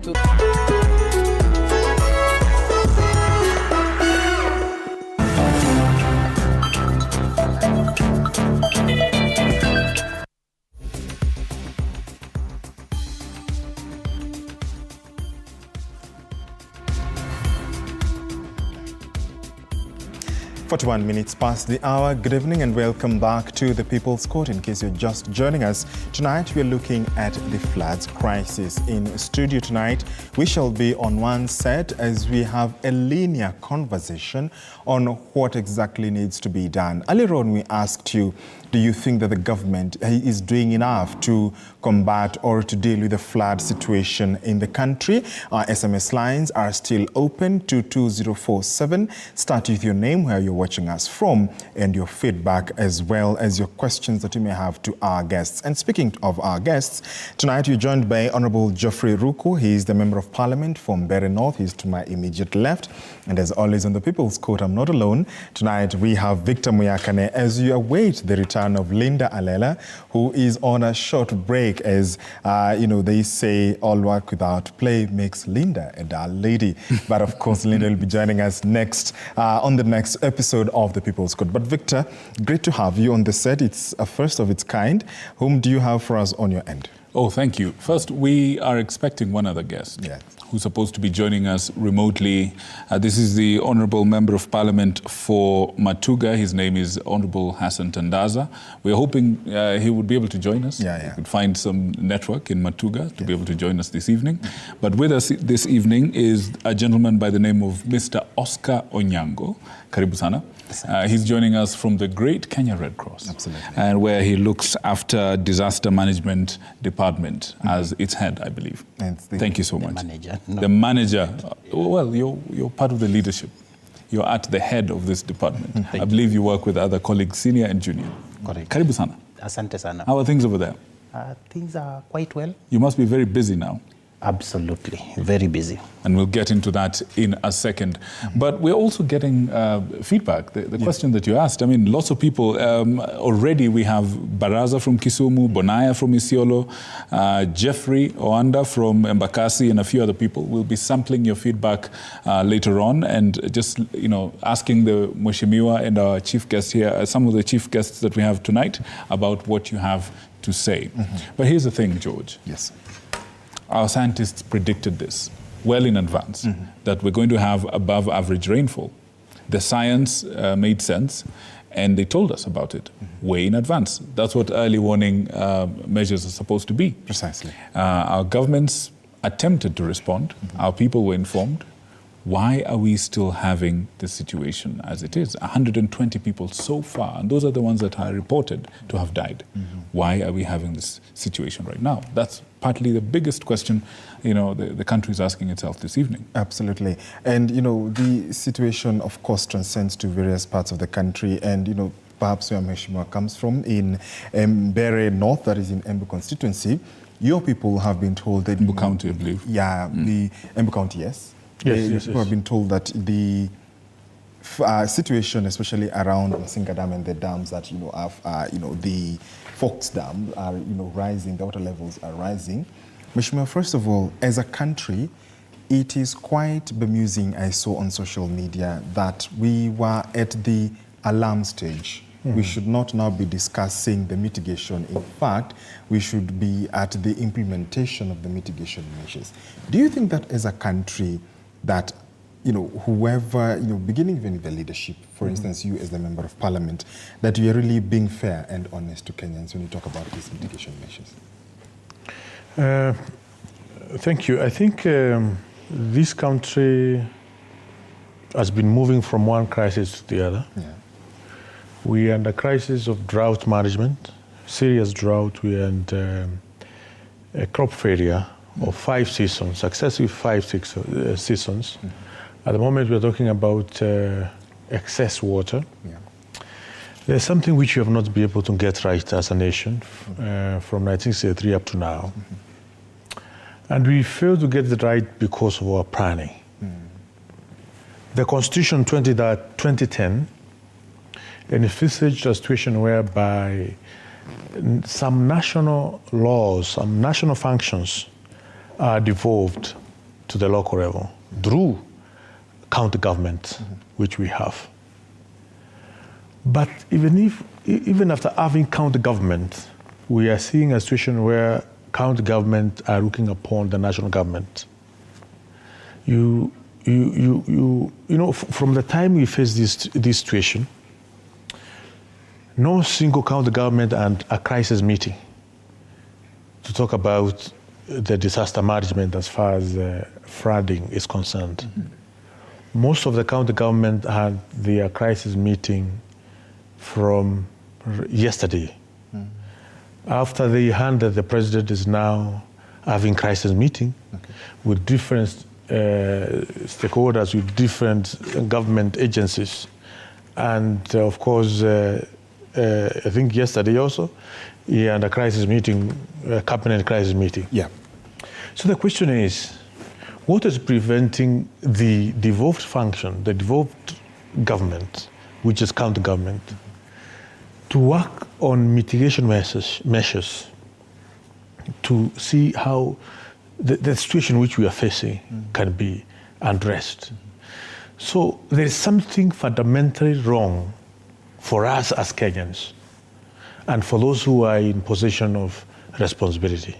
Forty-one minutes past the hour. Good evening and welcome back to the People's Court. In case you're just joining us, tonight we're looking at the floods crisis. In studio tonight, we shall be on one set as we have a linear conversation on what exactly needs to be done. Earlier on, we asked you, do you think that the government is doing enough to combat or to deal with the flood situation in the country? Our SMS lines are still open to 2047. Start with your name, where you're watching us from, and your feedback, as well as your questions that you may have to our guests. And speaking of our guests, tonight you're joined by Honorable Geoffrey Ruku. He is the Member of Parliament from Berry North. He's to my immediate left. And as always on the People's Court, I'm not alone. Tonight we have Victor Muyakane as you await the return of Linda Alela, who is on a short break. As they say, all work without play makes Linda a dull lady. But of course, Linda will be joining us next on the next episode of the People's Court. But Victor, great to have you on the set. It's a first of its kind. Whom do you have for us on your end? Oh, thank you. First, we are expecting one other guest who's supposed to be joining us remotely. This is the Honourable Member of Parliament for Matuga. His name is Honourable Hassan Tandaza. We're hoping he would be able to join us. We could find some network in Matuga to be able to join us this evening. But with us this evening is a gentleman by the name of Mr. Oscar Onyango. Karibu sana. He's joining us from the Great Kenya Red Cross. Absolutely. And where he looks after disaster management department as its head, I believe. Thank you so much. Manager. The manager. Well, you're part of the leadership. You're at the head of this department. I believe you work with other colleagues, senior and junior. Correct. Karibu sana. Asante sana. How are things over there? Things are quite well. You must be very busy now. Absolutely, very busy. And we'll get into that in a second. But we're also getting feedback. The question that you asked, I mean, lots of people, already we have Baraza from Kisumu, Bonaya from Isiolo, Jeffrey Oanda from Embakasi, and a few other people. We'll be sampling your feedback later on and just, asking the Mheshimiwa and our chief guest here, some of the chief guests that we have tonight, about what you have to say. But here's the thing, George. Yes. Our scientists predicted this well in advance, that we're going to have above average rainfall. The science made sense, and they told us about it way in advance. That's what early warning measures are supposed to be. Precisely. Our governments attempted to respond. Our people were informed. Why are we still having this situation as it is? 120 people so far, and those are the ones that are reported to have died. Why are we having this situation right now? That's partly the biggest question, the country is asking itself this evening. Absolutely. And, the situation, of course, transcends to various parts of the country. And, perhaps where Mheshimiwa comes from, in Mbere North, that is in Embu constituency, your people have been told that... Embu County, I believe. Yeah, the Embu County, yes. Yes. People have been told that the situation, especially around Masinga Dam and the dams that, have, the Fox Dam are, rising, the water levels are rising. Mheshimiwa, first of all, as a country, it is quite bemusing, I saw on social media, that we were at the alarm stage. We should not now be discussing the mitigation. In fact, we should be at the implementation of the mitigation measures. Do you think that as a country that, whoever, beginning even with the leadership, for instance, you as the Member of Parliament, that you are really being fair and honest to Kenyans when you talk about these mitigation measures? Thank you. I think this country has been moving from one crisis to the other. Yeah. We are under crisis of drought management, serious drought. We are under a crop failure of 5 seasons, successive 5 seasons. At the moment, we're talking about excess water. Yeah. There's something which we have not been able to get right as a nation from 1963 up to now. And we failed to get it right because of our planning. The Constitution 2010 envisaged a situation whereby some national laws, some national functions are devolved to the local level through county government, which we have. But even after having county government, we are seeing a situation where county government are looking upon the national government. From the time we face this situation, no single county government and a crisis meeting to talk about the disaster management as far as flooding is concerned. Most of the county government had their crisis meeting from yesterday. After the hand that the president is now having crisis meeting with different stakeholders, with different government agencies. And of course, I think yesterday also, he had a crisis meeting, a cabinet crisis meeting. Yeah. So the question is, what is preventing the devolved function, the devolved government, which is county government, to work on mitigation measures to see how the situation which we are facing can be addressed? So there is something fundamentally wrong for us as Kenyans and for those who are in position of responsibility.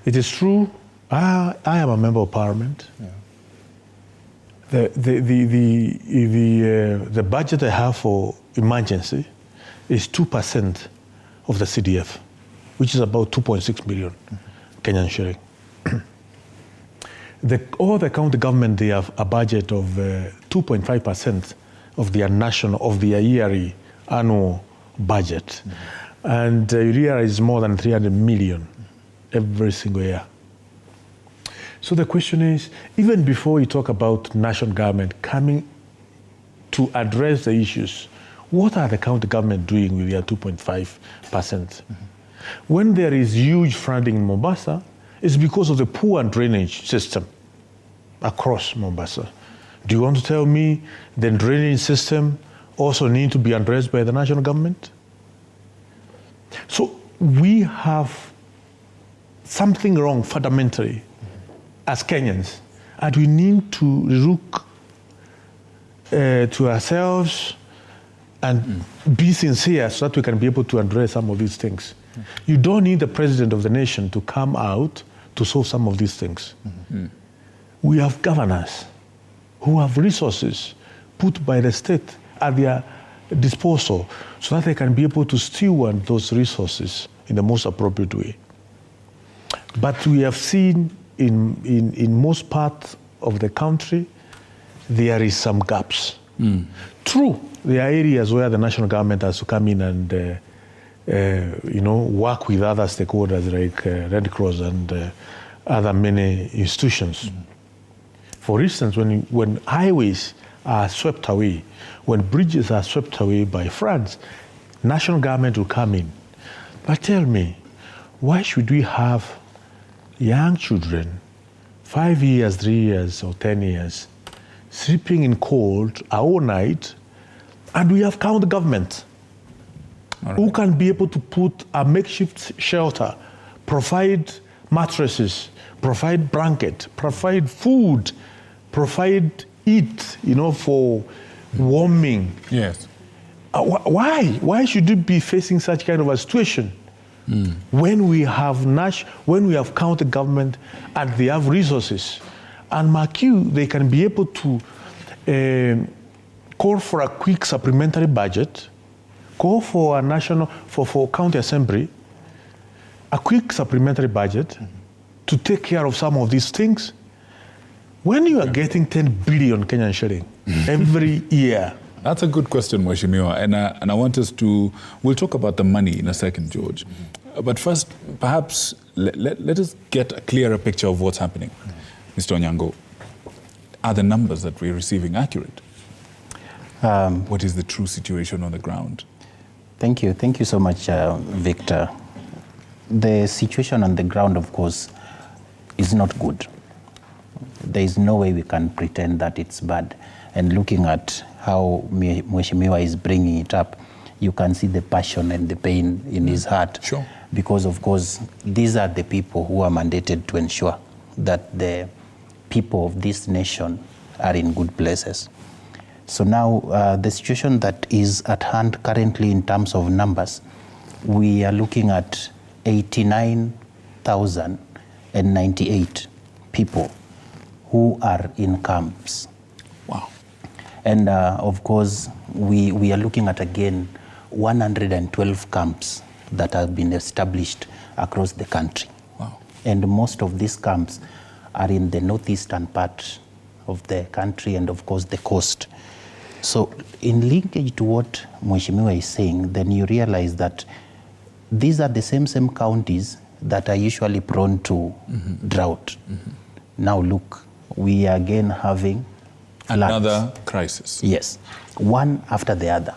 It is true, I am a member of parliament. Yeah. The budget I have for emergency is 2% of the CDF, which is about 2.6 million Kenyan shilling. All the county government, they have a budget of 2.5% of their yearly annual budget. And urea is more than 300 million every single year. So the question is, even before you talk about national government coming to address the issues, what are the county government doing with their 2.5%? When there is huge flooding in Mombasa, is because of the poor drainage system across Mombasa. Do you want to tell me the drainage system also need to be addressed by the national government? So we have something wrong fundamentally as Kenyans, and we need to look to ourselves and be sincere so that we can be able to address some of these things. You don't need the president of the nation to come out to solve some of these things. We have governors who have resources put by the state at their disposal so that they can be able to steward those resources in the most appropriate way. But we have seen in most parts of the country, there is some gaps. True, there are areas where the national government has to come in and work with other stakeholders like Red Cross and other many institutions. For instance, when highways are swept away, when bridges are swept away by floods, national government will come in. But tell me, why should we have young children, 5 years, 3 years, or 10 years, sleeping in cold all night, and we have county government who can be able to put a makeshift shelter, provide mattresses, provide blanket, provide food, provide heat, for warming. Yes. Why should we be facing such kind of a situation when we have county government and they have resources? And mark you, they can be able to call for a quick supplementary budget, call for for county assembly, a quick supplementary budget to take care of some of these things. When you are getting 10 billion Kenyan shilling every year. That's a good question, Mheshimiwa, and I want us to, we'll talk about the money in a second, George. But first, perhaps let us get a clearer picture of what's happening. Mr. Onyango, are the numbers that we're receiving accurate? What is the true situation on the ground? Thank you so much, Victor. The situation on the ground, of course, is not good. There is no way we can pretend that it's bad. And looking at how Mheshimiwa is bringing it up, you can see the passion and the pain in his heart. Sure. Because, of course, these are the people who are mandated to ensure that the people of this nation are in good places. So now, the situation that is at hand currently in terms of numbers, we are looking at 89,098 people who are in camps. Wow. And of course, we are looking at, again, 112 camps that have been established across the country. Wow. And most of these camps are in the northeastern part of the country and, of course, the coast. So in linkage to what Mheshimiwa is saying, then you realize that these are the same counties that are usually prone to drought. Now look, we are again having another crisis. Yes, one after the other.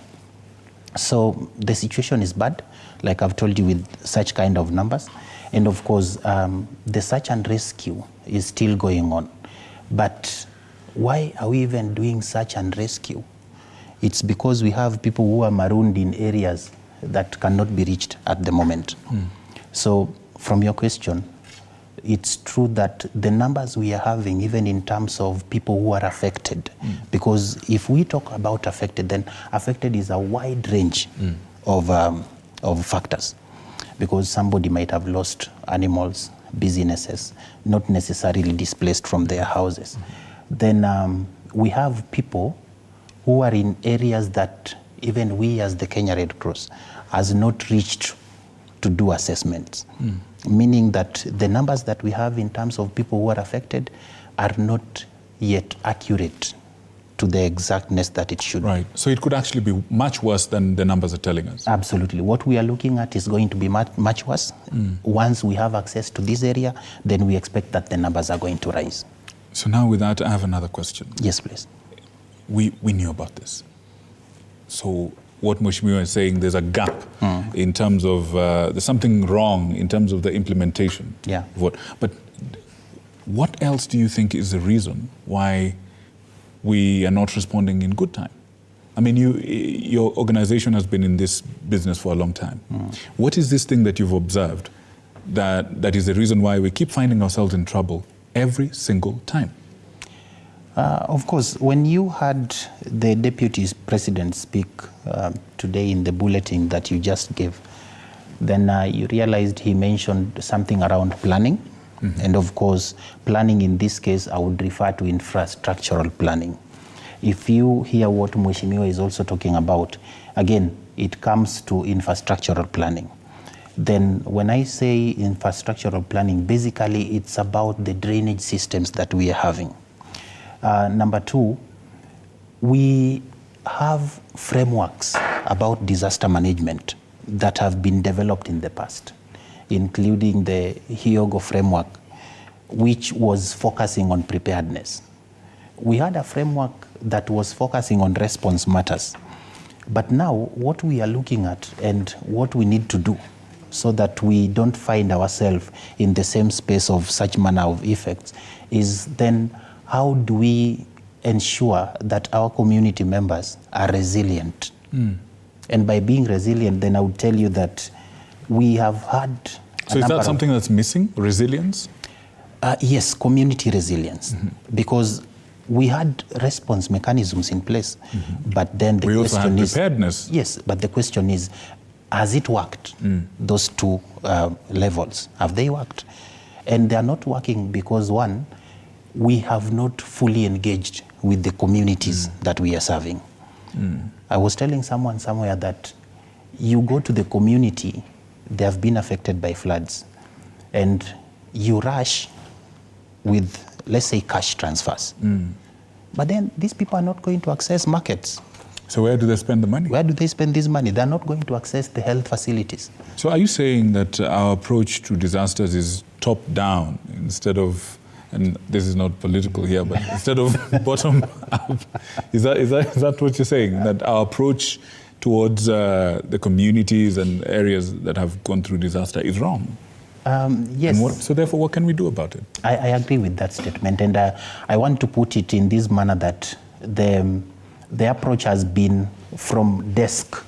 So the situation is bad, like I've told you, with such kind of numbers. And of course, the search and rescue is still going on. But why are we even doing search and rescue? It's because we have people who are marooned in areas that cannot be reached at the moment. So from your question, it's true that the numbers we are having, even in terms of people who are affected, because if we talk about affected, then affected is a wide range of factors, because somebody might have lost animals, businesses, not necessarily displaced from their houses. Then we have people who are in areas that even we as the Kenya Red Cross has not reached to do assessments. Meaning that the numbers that we have in terms of people who are affected are not yet accurate to the exactness that it should be. Right. So it could actually be much worse than the numbers are telling us. Absolutely. What we are looking at is going to be much worse. Once we have access to this area, then we expect that the numbers are going to rise. So now with that, I have another question. Yes, please. We knew about this. So what Mheshimiwa is saying, there's a gap in terms of, there's something wrong in terms of the implementation. Yeah. But what else do you think is the reason why we are not responding in good time? I mean, your organization has been in this business for a long time. What is this thing that you've observed that is the reason why we keep finding ourselves in trouble every single time? Of course, when you had the Deputy President speak today in the bulletin that you just gave, then you realized he mentioned something around planning. And of course, planning in this case, I would refer to infrastructural planning. If you hear what Mheshimiwa is also talking about, again, it comes to infrastructural planning. Then when I say infrastructural planning, basically it's about the drainage systems that we are having. Number two, we have frameworks about disaster management that have been developed in the past, including the Hyogo framework, which was focusing on preparedness. We had a framework that was focusing on response matters. But now what we are looking at and what we need to do so that we don't find ourselves in the same space of such manner of effects is then how do we ensure that our community members are resilient? And by being resilient, then I would tell you that we have had... So is that something that's missing, resilience? Yes, community resilience. Because we had response mechanisms in place, but then the we question also had is... preparedness. Yes, but the question is, has it worked? Those two levels, have they worked? And they are not working because, one, we have not fully engaged with the communities that we are serving. I was telling someone somewhere that you go to the community, they have been affected by floods, and you rush with, let's say, cash transfers. But then these people are not going to access markets. So where do they spend the money? Where do they spend this money? They're not going to access the health facilities. So are you saying that our approach to disasters is top-down instead of, and this is not political here, but instead of bottom-up? Is that what you're saying? That our approach towards the communities and areas that have gone through disaster is wrong? Yes. So therefore, what can we do about it? I agree with that statement, and I want to put it in this manner that the approach has been from desk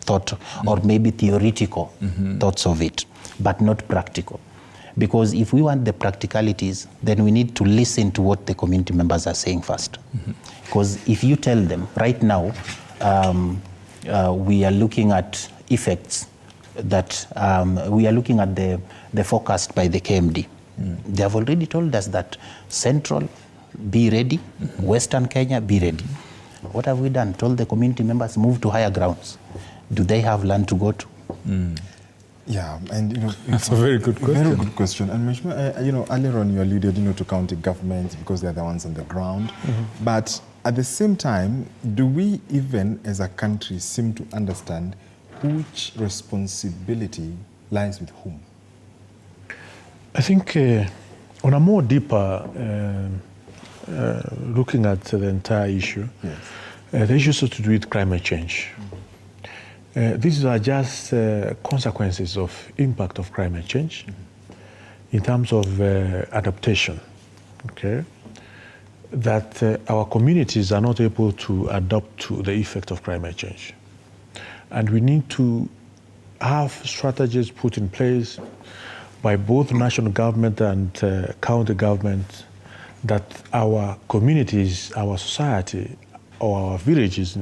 thought or maybe theoretical thoughts of it, but not practical. Because if we want the practicalities, then we need to listen to what the community members are saying first. Because if you tell them, right now, we are looking at effects that we are looking at the forecast by the KMD. They have already told us that Central, be ready, Western Kenya, be ready. What have we done? Told the community members, move to higher grounds. Do they have land to go to? Yeah, and that's a very good question. Very good question. And earlier on you alluded, to county governments because they're the ones on the ground. But at the same time, do we even as a country seem to understand which responsibility lies with whom? I think on a more deeper looking at the entire issue, the issue has to do with climate change. These are just consequences of impact of climate change in terms of adaptation, okay? That our communities are not able to adapt to the effect of climate change. And we need to have strategies put in place by both national government and county government that our communities, our society, or our villages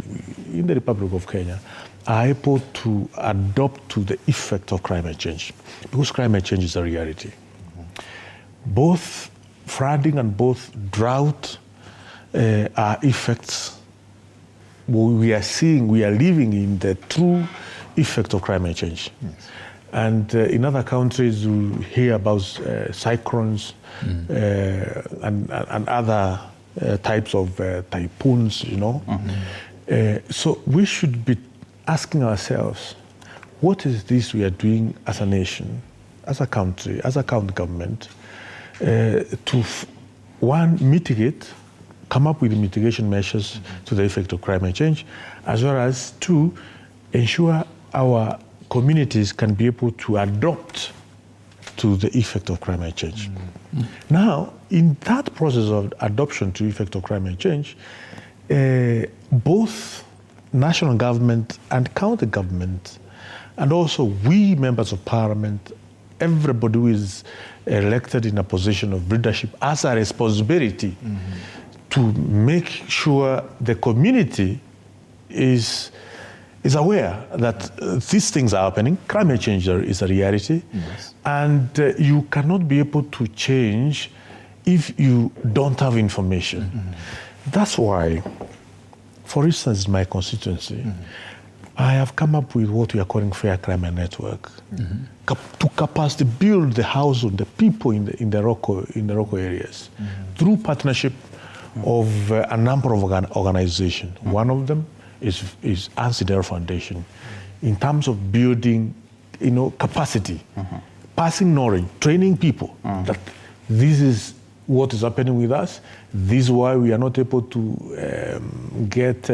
in the Republic of Kenya are able to adapt to the effect of climate change, because climate change is a reality. Both flooding and both drought are effects we are seeing, we are living in the true effect of climate change. And in other countries, we hear about cyclones and other types of typhoons, So we should be asking ourselves, what is this we are doing as a nation, as a country, as a county government, to, one, mitigate, come up with mitigation measures to the effect of climate change, as well as to ensure our communities can be able to adapt to the effect of climate change. Now, in that process of adoption to the effect of climate change, both national government and county government, and also we members of parliament, everybody who is elected in a position of leadership has a responsibility to make sure the community is aware that these things are happening. Climate change is a reality, and you cannot be able to change if you don't have information. That's why, for instance, in my constituency, I have come up with what we are calling Fair Climate Network to capacity build the household, the people in the Roko areas through partnership of a number of organizations. One of them is Ansidero Foundation, in terms of building, capacity, passing knowledge, training people that this is what is happening with us. This is why we are not able to get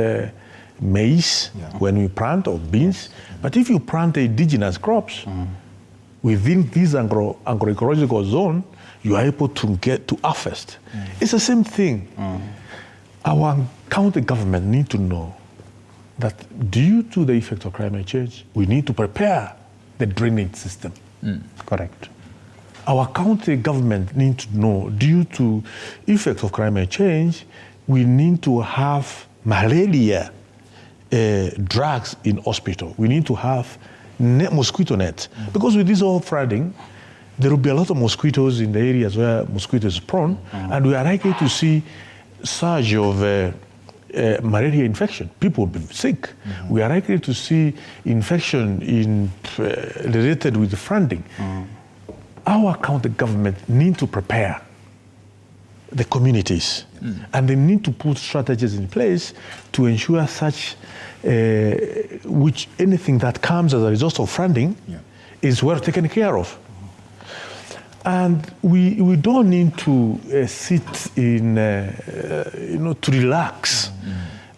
maize when we plant, or beans. But if you plant indigenous crops within this agroecological zone, you are able to get to harvest. It's the same thing. Our county government need to know that due to the effect of climate change, we need to prepare the drainage system. Correct. Our county government need to know, due to effect of climate change, we need to have malaria drugs in hospital. We need to have mosquito net. Because with this all flooding, there will be a lot of mosquitoes in the areas where mosquitoes are prone, and we are likely to see surge of malaria infection. People will be sick. We are likely to see infection related with flooding. Our county government need to prepare the communities, and they need to put strategies in place to ensure such which anything that comes as a result of flooding is well taken care of. And we don't need to sit in, to relax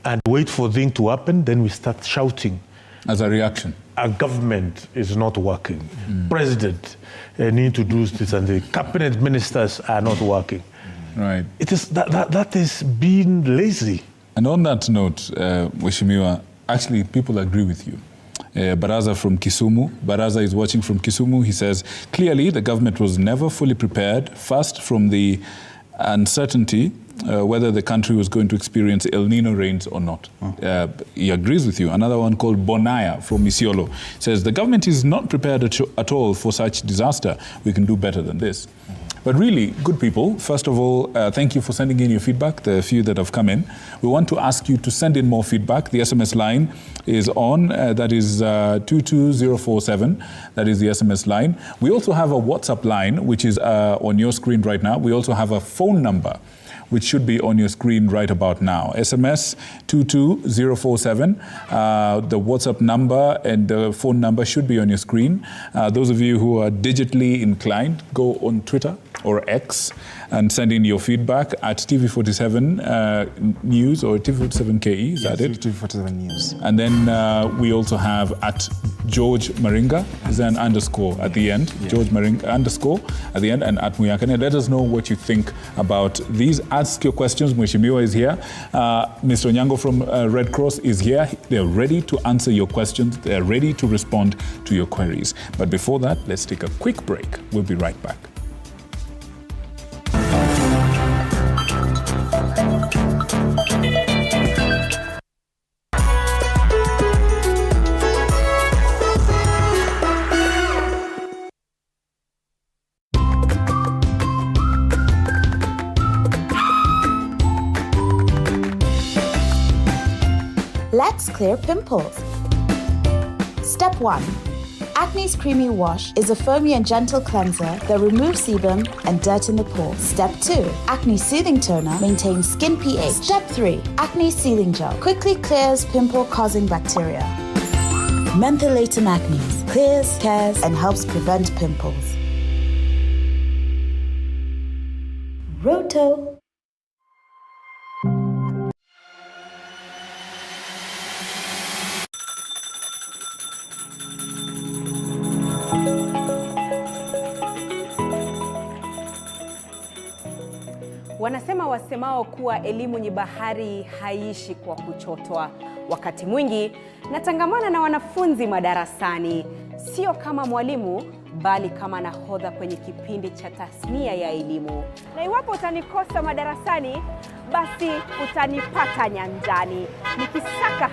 and wait for things to happen, then we start shouting. As a reaction? Our government is not working. President need to do this, and the cabinet ministers are not working. Right. It is that is being lazy. And on that note, Mheshimiwa, actually people agree with you. Baraza from Kisumu. Baraza is watching from Kisumu. He says, clearly the government was never fully prepared, first from the uncertainty whether the country was going to experience El Nino rains or not. He agrees with you. Another one called Bonaya from Isiolo says, the government is not prepared at all for such disaster. We can do better than this. But really, good people, first of all, thank you for sending in your feedback, the few that have come in. We want to ask you to send in more feedback. The SMS line is on, that is 22047, that is the SMS line. We also have a WhatsApp line, which is on your screen right now. We also have a phone number, which should be on your screen right about now. SMS 22047, the WhatsApp number and the phone number should be on your screen. Those of you who are digitally inclined, go on Twitter or X and send in your feedback at TV47 News or TV47KE, is that it? TV47 News. And then we also have at George Maringa, is there an underscore at the end? Yeah. George Maringa underscore at the end, and at Muyakane. Let us know what you think about these. Ask your questions. Mheshimiwa is here. Mr. Onyango from Red Cross is here. They're ready to answer your questions. They're ready to respond to your queries. But before that, let's take a quick break. We'll be right back. Let's clear pimples. Step 1. Acne's Creamy Wash is a foamy and gentle cleanser that removes sebum and dirt in the pores. Step 2. Acne Soothing Toner maintains skin pH. Step 3. Acne Sealing Gel quickly clears pimple-causing bacteria. Mentholatum Acnes clears, cares, and helps prevent pimples. Roto. Wanasema wasemao kuwa elimu ni bahari haiishi kwa kuchotwa. Wakati mwingi natangamana na wanafunzi madarasani, sio kama mwalimu bali kama nahodha kwenye kipindi cha tasnia ya elimu. Na iwapo utanikosa madarasani, basi utanipata nyanjani nikisaka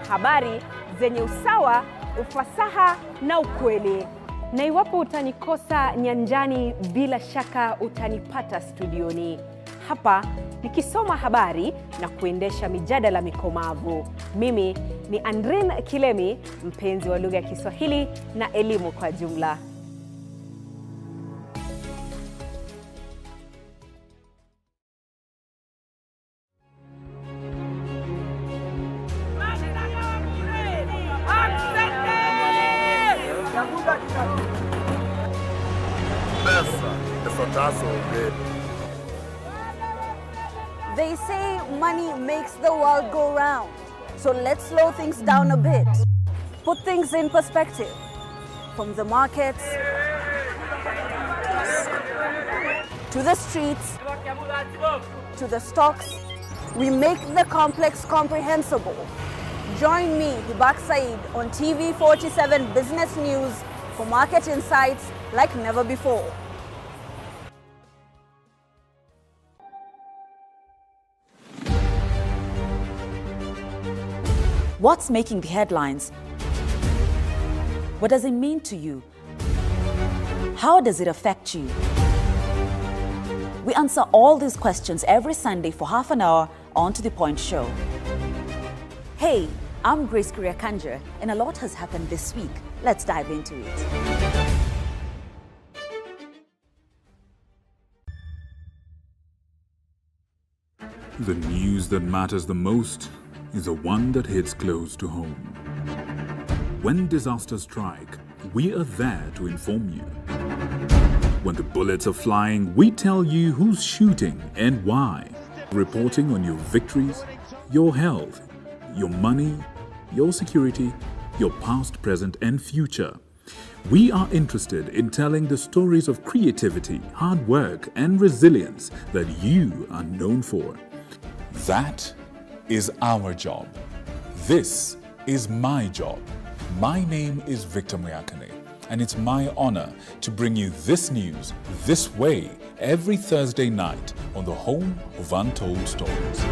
habari zenye usawa, ufasaha na ukweli. Na iwapo utanikosa nyanjani, bila shaka utanipata studioni hapa nikisoma habari na kuendesha mijadala mikomavu. Mimi ni Andrin Kilemi, mpenzi wa lugha ya Kiswahili na elimu kwa jumla. They say money makes the world go round. So let's slow things down a bit. Put things in perspective. From the markets to the streets to the stocks, we make the complex comprehensible. Join me, Bipartisan, on TV47 Business News for market insights like never before. What's making the headlines? What does it mean to you? How does it affect you? We answer all these questions every Sunday for half an hour on To The Point Show. Hey, I'm Grace Kuriakanja, and a lot has happened this week. Let's dive into it. The news that matters the most is the one that hits close to home. When disasters strike, we are there to inform you. When the bullets are flying, we tell you who's shooting and why. Reporting on your victories, your health, your money, your security, your past, present, and future. We are interested in telling the stories of creativity, hard work, and resilience that you are known for. That is our job. This is my job. My name is Victor Muyakane, and it's my honor to bring you this news this way every Thursday night on the home of Untold Stories.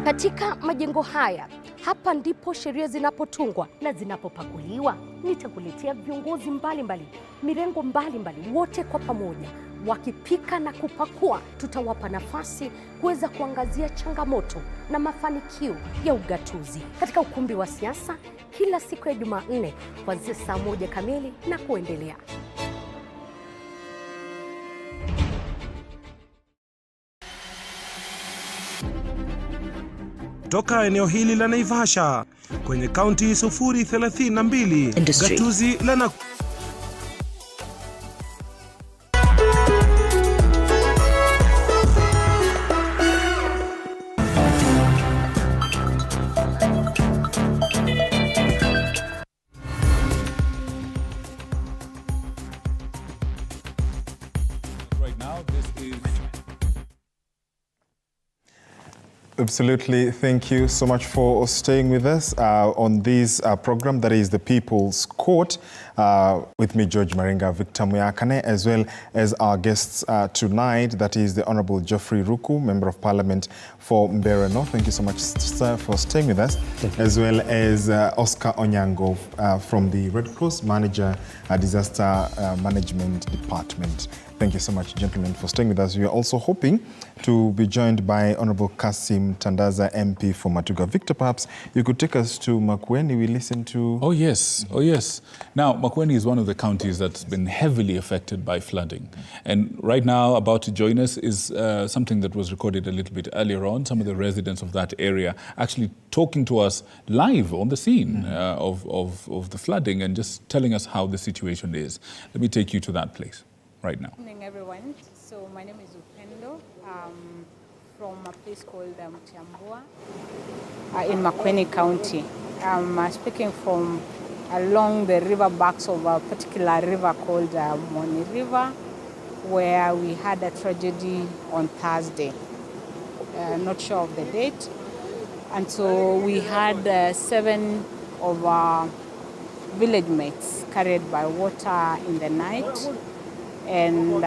Katika majengo haya, hapa ndipo sheria zinapotungwa na zinapopakuliwa. Nitakuletea viongozi mbalimbali, mirengo mbalimbali, wote kwa pamoja wakipika na kupakua. Tutawapa nafasi kuweza kuangazia changamoto na mafanikio ya ugatuzi katika ukumbi wa siasa kila siku ya Jumanne kuanzia saa 1 kamili na kuendelea. Toka eneo hili la Naivasha kwenye kaunti 032 gatuzi la Nakuru. Absolutely. Thank you so much for staying with us on this program that is the People's Court. With me, George Maringa, Victor Muyakane, as well as our guests tonight, that is the Honorable Geoffrey Ruku, Member of Parliament for Mbeere North. Thank you so much, sir, for staying with us. As well as Oscar Onyango from the Red Cross, Manager, Disaster Management Department. Thank you so much, gentlemen, for staying with us. We are also hoping to be joined by Honorable Kasim Tandaza, MP for Matuga. Victor, perhaps you could take us to Makueni. We listen to... Oh, yes. Oh, yes. Now, Makueni is one of the counties that's been heavily affected by flooding. And right now, about to join us is something that was recorded a little bit earlier on. Some of the residents of that area actually talking to us live on the scene of the flooding and just telling us how the situation is. Let me take you to that place right now. Good evening, everyone. So my name is Upendo from a place called Mutiambua in Makueni County. I'm speaking from along the river banks of a particular river called Moni River, where we had a tragedy on Thursday. Not sure of the date. And so we had 7 of our village mates carried by water in the night. And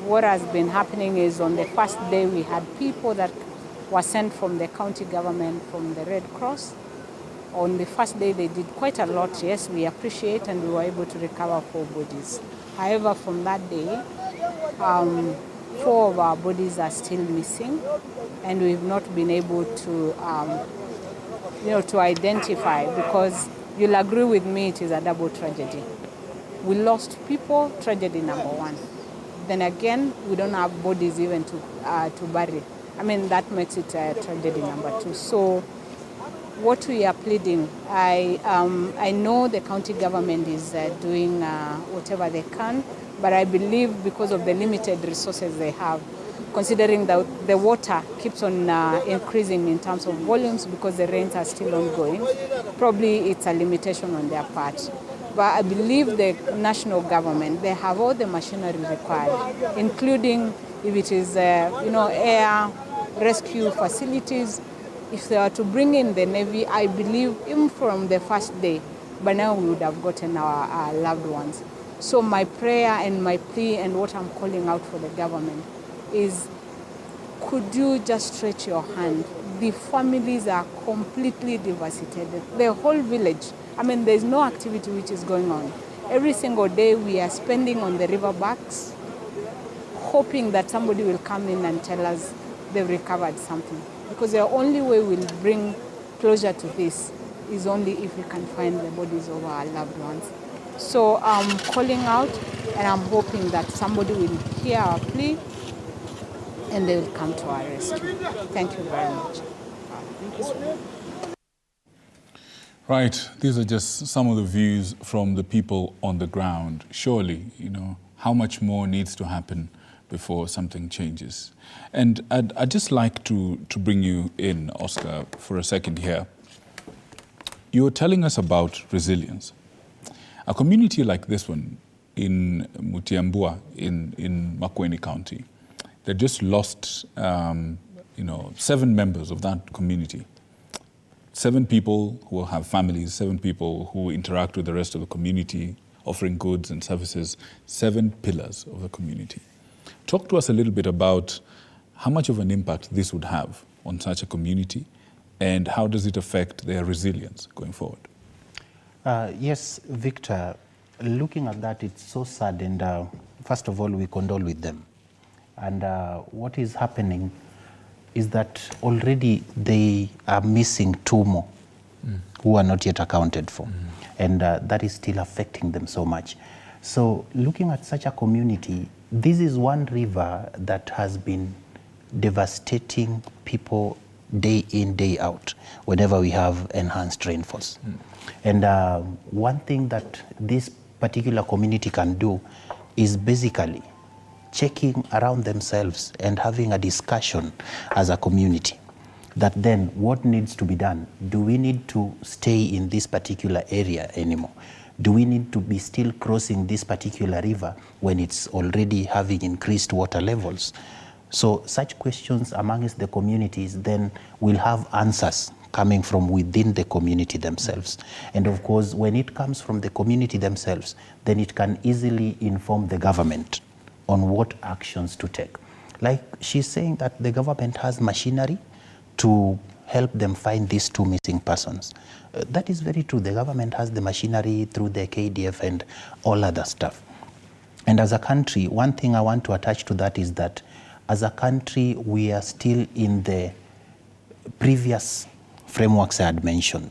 what has been happening is on the first day we had people that were sent from the county government, from the Red Cross. On the first day they did quite a lot, yes, we appreciate, and we were able to recover 4 bodies. However, from that day, 4 of our bodies are still missing, and we've not been able to, to identify, because you'll agree with me it is a double tragedy. We lost people, tragedy number 1. Then again, we don't have bodies even to bury. I mean, that makes it a tragedy number 2. So what we are pleading, I know the county government is doing whatever they can, but I believe because of the limited resources they have, considering that the water keeps on increasing in terms of volumes because the rains are still ongoing, probably it's a limitation on their part. But I believe the national government, they have all the machinery required, including if it is, air rescue facilities. If they were to bring in the Navy, I believe even from the first day, by now we would have gotten our loved ones. So my prayer and my plea and what I'm calling out for the government is, could you just stretch your hand? The families are completely devastated. The whole village, I mean, there's no activity which is going on. Every single day we are spending on the riverbacks, hoping that somebody will come in and tell us they've recovered something. Because the only way we'll bring closure to this is only if we can find the bodies of our loved ones. So I'm calling out, and I'm hoping that somebody will hear our plea and they will come to our rescue. Thank you very much. Right, these are just some of the views from the people on the ground. Surely, how much more needs to happen before something changes. And I'd just like to bring you in, Oscar, for a second here. You're telling us about resilience. A community like this one in Mutiambua in Makueni County, they just lost 7 members of that community. 7 people who have families, 7 people who interact with the rest of the community, offering goods and services, 7 pillars of the community. Talk to us a little bit about how much of an impact this would have on such a community, and how does it affect their resilience going forward? Yes, Victor, looking at that, it's so sad, and first of all, we condole with them. And what is happening is that already they are missing 2 more who are not yet accounted for. And that is still affecting them so much. So looking at such a community, this is one river that has been devastating people day in, day out, whenever we have enhanced rainfalls. And one thing that this particular community can do is basically checking around themselves and having a discussion as a community that then what needs to be done? Do we need to stay in this particular area anymore? Do we need to be still crossing this particular river when it's already having increased water levels? So such questions amongst the communities then will have answers coming from within the community themselves. And of course, when it comes from the community themselves, then it can easily inform the government on what actions to take. Like she's saying that the government has machinery to help them find these 2 missing persons. That is very true. The government has the machinery through the KDF and all other stuff. And as a country, one thing I want to attach to that is that as a country, we are still in the previous frameworks I had mentioned.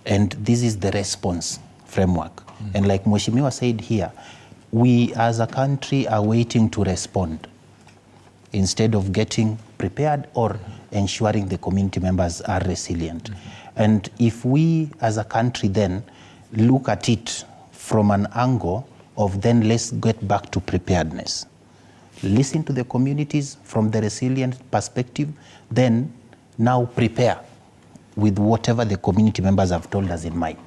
And this is the response framework. And like Mheshimiwa said here, we as a country are waiting to respond instead of getting prepared or ensuring the community members are resilient. And if we as a country then look at it from an angle of then let's get back to preparedness. listen to the communities from the resilient perspective, then now prepare with whatever the community members have told us in mind.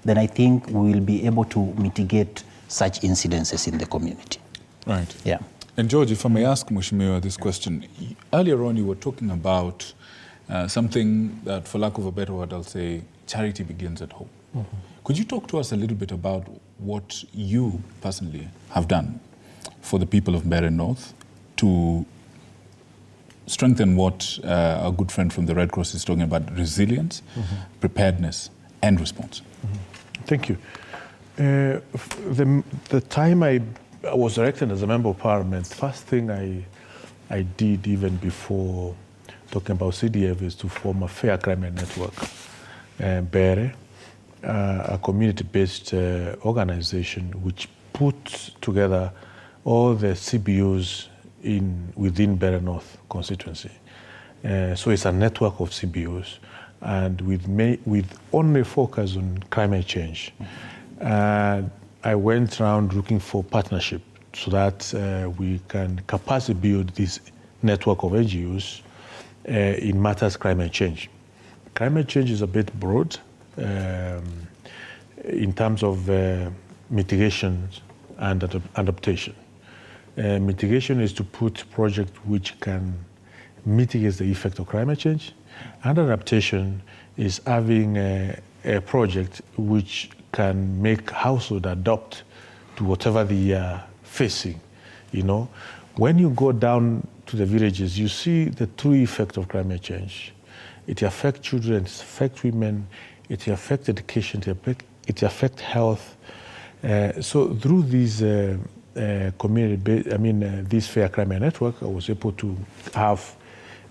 Then I think we will be able to mitigate such incidences in the community. Right. Yeah. And George, if I may ask Mheshimiwa this question. Earlier on, you were talking about something that, for lack of a better word, I'll say, charity begins at home. Mm-hmm. Could you talk to us a little bit about what you personally have done for the people of Mbeere North to strengthen what our good friend from the Red Cross is talking about, resilience, preparedness, and response? Thank you. The time I was elected as a member of parliament, first thing I did even before talking about CDF is to form a fair climate network. Mbeere, a community-based organization which puts together all the CBOs within Mbeere North constituency. So it's a network of CBOs, and with only focus on climate change. I went around looking for partnership so that we can capacity build this network of NGOs in matters climate change. Climate change is a bit broad in terms of mitigation and adaptation. Mitigation is to put projects which can mitigate the effect of climate change, and adaptation is having a project which can make households adapt to whatever they are facing. You know, when you go down to the villages, you see the true effect of climate change. It affects children, it affects women, it affects education, it affects health. So through these this Fair Climate Network, I was able to have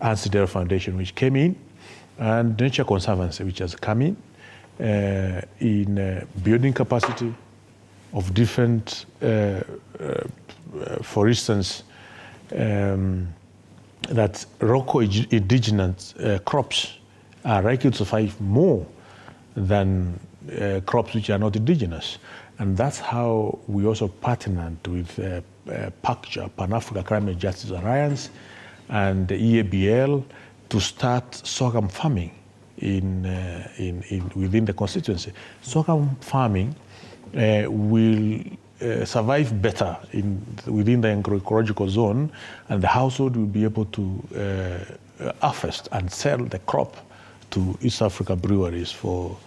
Ansidero Foundation, which came in, and Nature Conservancy, which has come in building capacity of different, for instance, that local indigenous crops are likely to survive more than crops which are not indigenous. And that's how we also partnered with PACJA, Pan-Africa Climate Justice Alliance, and the EABL to start sorghum farming within the constituency. Sorghum farming will survive better within the agroecological zone, and the household will be able to harvest and sell the crop to East Africa breweries for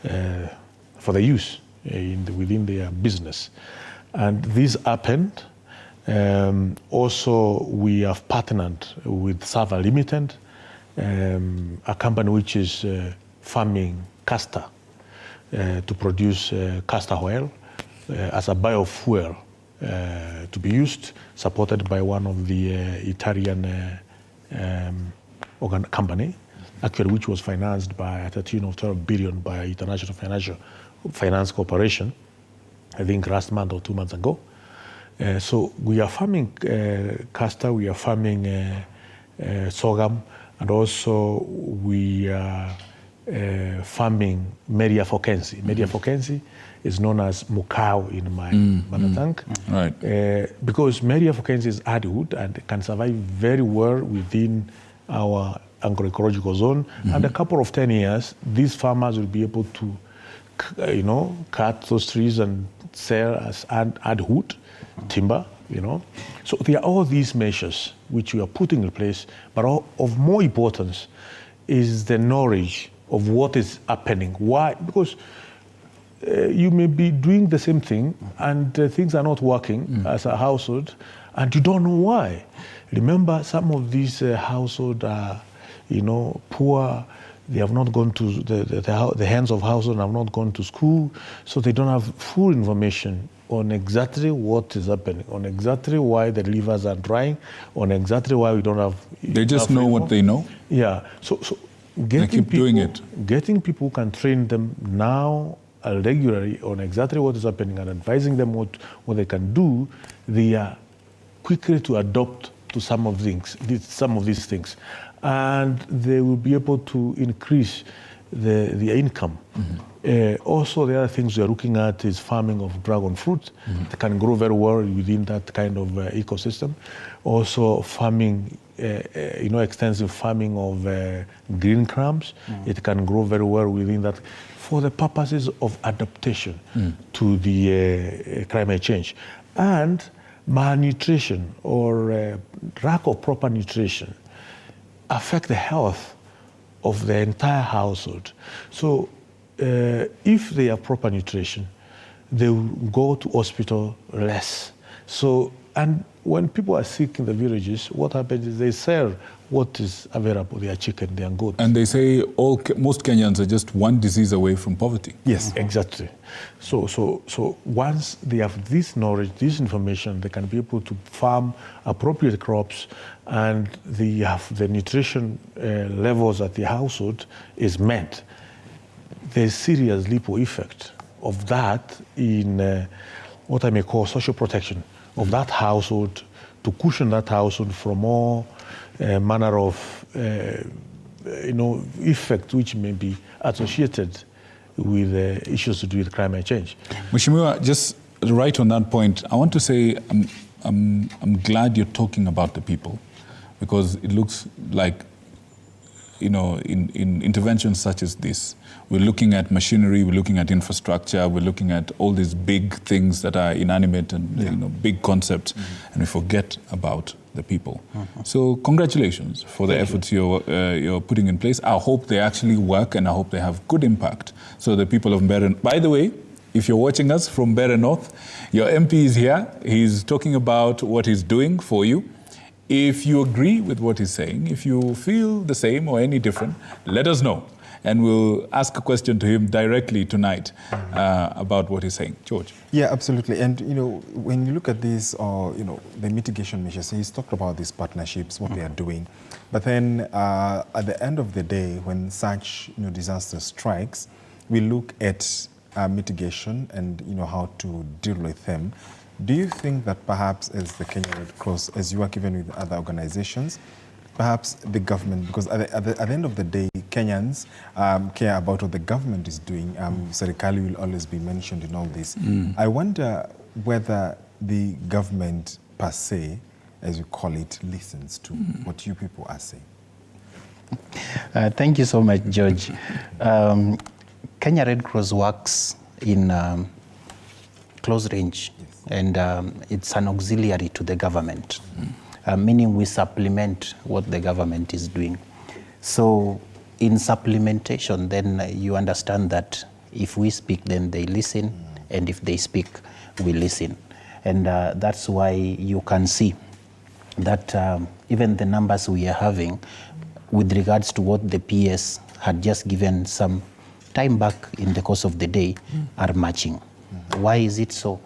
the use within their business. And this happened. Also, we have partnered with Sava Limited, a company which is farming castor to produce castor oil as a biofuel to be used, supported by one of the Italian company, actually, which was financed by at a tune of 12 billion by International Finance Corporation, I think last month or 2 months ago. So we are farming castor, we are farming sorghum, and also we are farming Media Fokensi. Media Fokensi is known as mukau in my mother tongue. Right. Because Media Fokensi is hardwood and can survive very well within our agroecological zone. And a couple of 10 years, these farmers will be able to, cut those trees and sell as hardwood, timber, So there are all these measures which we are putting in place, but of more importance is the knowledge of what is happening. Why? Because you may be doing the same thing and things are not working as a household, and you don't know why. Remember, some of these households are, poor. They have not gone to the hands of household have not gone to school, so they don't have full information on exactly what is happening, on exactly why the rivers are drying, on exactly why we don't have. They just know what they know. Yeah. So they keep doing it. Getting people who can train them now regularly on exactly what is happening and advising them what they can do, they are quickly to adopt to some of these things, and they will be able to increase the income Also, the other things we are looking at is farming of dragon fruit. They can grow very well within that kind of ecosystem. Also, farming, extensive farming of green crabs. It can grow very well within that for the purposes of adaptation to the climate change. And malnutrition or lack of proper nutrition affect the health of the entire household. So if they have proper nutrition, they will go to hospital less. So, and when people are sick in the villages, what happens is they sell what is available, their chicken, their goat. And they say most Kenyans are just one disease away from poverty. Yes, exactly. So once they have this knowledge, this information, they can be able to farm appropriate crops, and they have the nutrition levels at the household is met. There's serious ripple effect of that in what I may call social protection of that household, to cushion that household from all manner of effect which may be associated with issues to do with climate change. Mheshimiwa, just right on that point, I want to say I'm glad you're talking about the people, because it looks like, in interventions such as this, we're looking at machinery, we're looking at infrastructure, we're looking at all these big things that are inanimate and big concepts, and we forget about the people. So congratulations for the efforts you're putting in place. I hope they actually work, and I hope they have good impact. So the people of Mbeere, by the way, if you're watching us from Mbeere North, your MP is here. He's talking about what he's doing for you. If you agree with what he's saying, if you feel the same or any different, let us know. And we'll ask a question to him directly tonight about what he's saying. George. Yeah, absolutely. And, when you look at these, the mitigation measures, he's talked about these partnerships, what they are doing. But then at the end of the day, when such disaster strikes, we look at mitigation and, how to deal with them. Do you think that perhaps as the Kenya Red Cross, as you work even with other organizations, perhaps the government, because at the end of the day, Kenyans care about what the government is doing. Serikali will always be mentioned in all this. I wonder whether the government per se, as you call it, listens to what you people are saying. Thank you so much, George. Kenya Red Cross works in close range, and it's an auxiliary to the government. Meaning we supplement what the government is doing. So in supplementation, then you understand that if we speak, then they listen, and if they speak, we listen. And that's why you can see that even the numbers we are having with regards to what the PS had just given some time back in the course of the day are matching. Why is it so?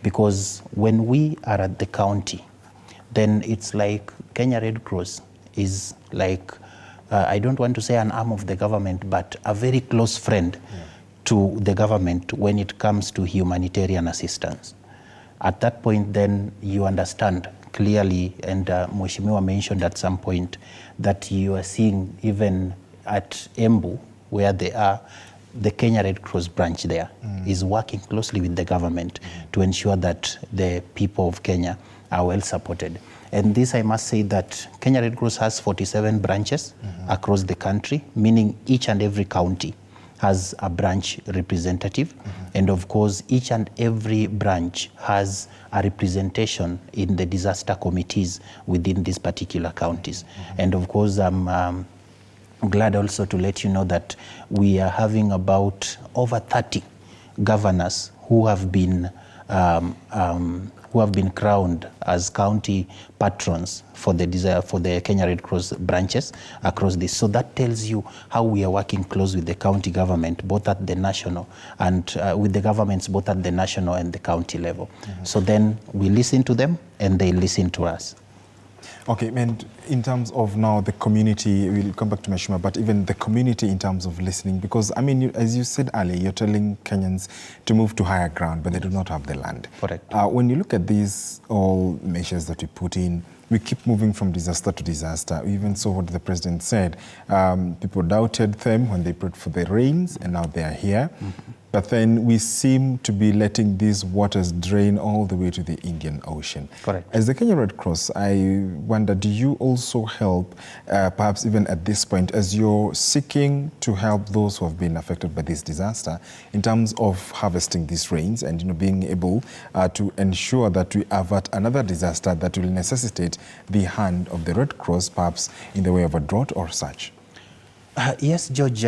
Because when we are at the county, then it's like Kenya Red Cross is like, I don't want to say an arm of the government, but a very close friend to the government when it comes to humanitarian assistance. At that point, then you understand clearly, and Mheshimiwa mentioned at some point, that you are seeing even at Embu, where they are, the Kenya Red Cross branch there is working closely with the government to ensure that the people of Kenya are well supported. And this, I must say that Kenya Red Cross has 47 branches across the country, meaning each and every county has a branch representative. And of course, each and every branch has a representation in the disaster committees within these particular counties. And of course, I'm glad also to let you know that we are having about over 30 governors who have been crowned as county patrons for the Kenya Red Cross branches across this. So that tells you how we are working close with the county government, both at the national and with the governments, both at the national and the county level. So then we listen to them and they listen to us. Okay, and in terms of now the community, we'll come back to Mheshimiwa, but even the community in terms of listening, because I mean, as you said earlier, you're telling Kenyans to move to higher ground, but they do not have the land. Correct. When you look at these all measures that we put in, we keep moving from disaster to disaster. We even saw what the president said. People doubted them when they prayed for the rains, and now they are here. But then we seem to be letting these waters drain all the way to the Indian Ocean. Correct. As the Kenya Red Cross, I wonder, do you also help, perhaps even at this point, as you're seeking to help those who have been affected by this disaster, in terms of harvesting these rains and being able to ensure that we avert another disaster that will necessitate the hand of the Red Cross, perhaps in the way of a drought or such? Yes, George.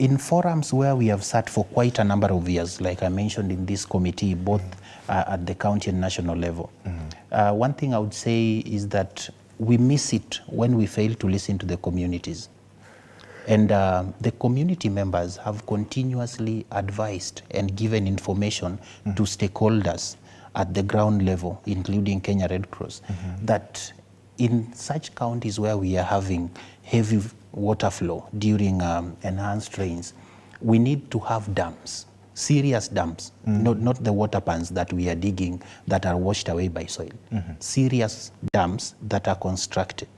In forums where we have sat for quite a number of years, like I mentioned in this committee, both at the county and national level, one thing I would say is that we miss it when we fail to listen to the communities. And the community members have continuously advised and given information to stakeholders at the ground level, including Kenya Red Cross, that in such counties where we are having heavy water flow during enhanced rains, we need to have dams, serious dams, not the water pans that we are digging that are washed away by soil, serious dams that are constructed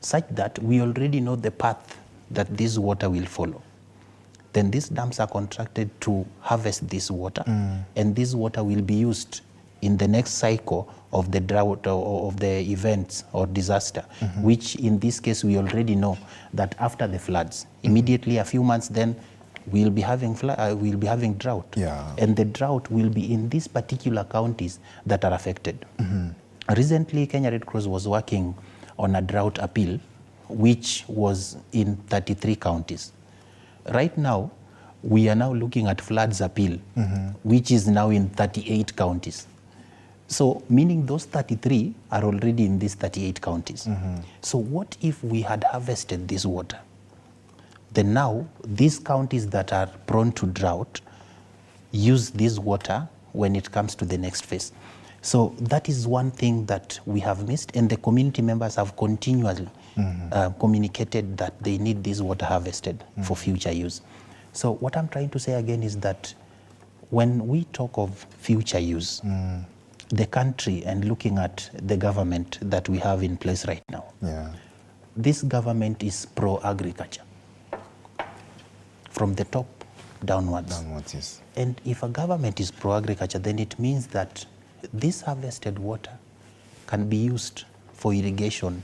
such that we already know the path that this water will follow. Then these dams are constructed to harvest this water, and this water will be used in the next cycle of the drought or of the events or disaster, which in this case we already know that after the floods, immediately a few months then we'll be having drought. And the drought will be in these particular counties that are affected. Recently, Kenya Red Cross was working on a drought appeal, which was in 33 counties. Right now, we are now looking at floods appeal, which is now in 38 counties. So, meaning those 33 are already in these 38 counties. So what if we had harvested this water? Then now, these counties that are prone to drought use this water when it comes to the next phase. So that is one thing that we have missed, and the community members have continually communicated that they need this water harvested for future use. So what I'm trying to say again is that when we talk of future use, the country and looking at the government that we have in place right now, this government is pro-agriculture from the top downwards. Yes. And if a government is pro-agriculture, then it means that this harvested water can be used for irrigation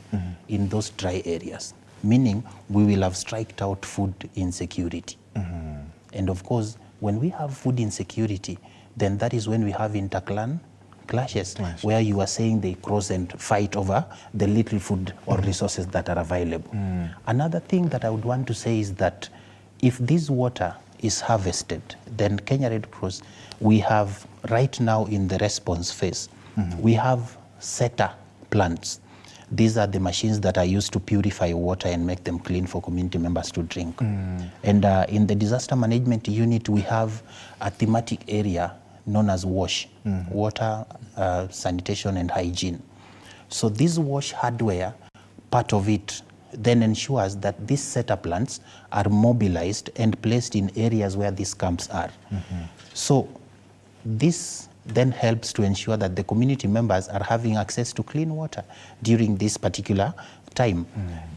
in those dry areas, meaning we will have striked out food insecurity. And of course, when we have food insecurity, then that is when we have interclan clashes, where you are saying they cross and fight over the little food or resources that are available. Another thing that I would want to say is that if this water is harvested, then Kenya Red Cross, we have right now in the response phase, we have SETA plants. These are the machines that are used to purify water and make them clean for community members to drink. And in the disaster management unit, we have a thematic area known as WASH, water, sanitation and hygiene. So this WASH hardware, part of it then ensures that these setup plants are mobilized and placed in areas where these camps are. So this then helps to ensure that the community members are having access to clean water during this particular time.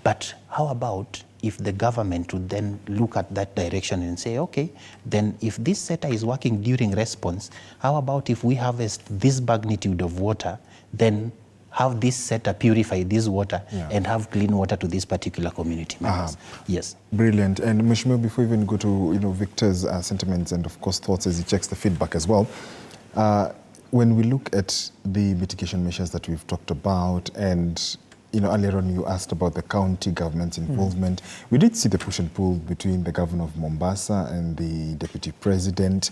But how about if the government would then look at that direction and say, okay, then if this SETA is working during response, how about if we harvest this magnitude of water, then have this SETA purify this water and have clean water to this particular community members. Yes. Brilliant. And Mheshimiwa, before we even go to Victor's sentiments and of course thoughts as he checks the feedback as well, when we look at the mitigation measures that we've talked about, and earlier on you asked about the county government's involvement, we did see the push and pull between the governor of Mombasa and the deputy president.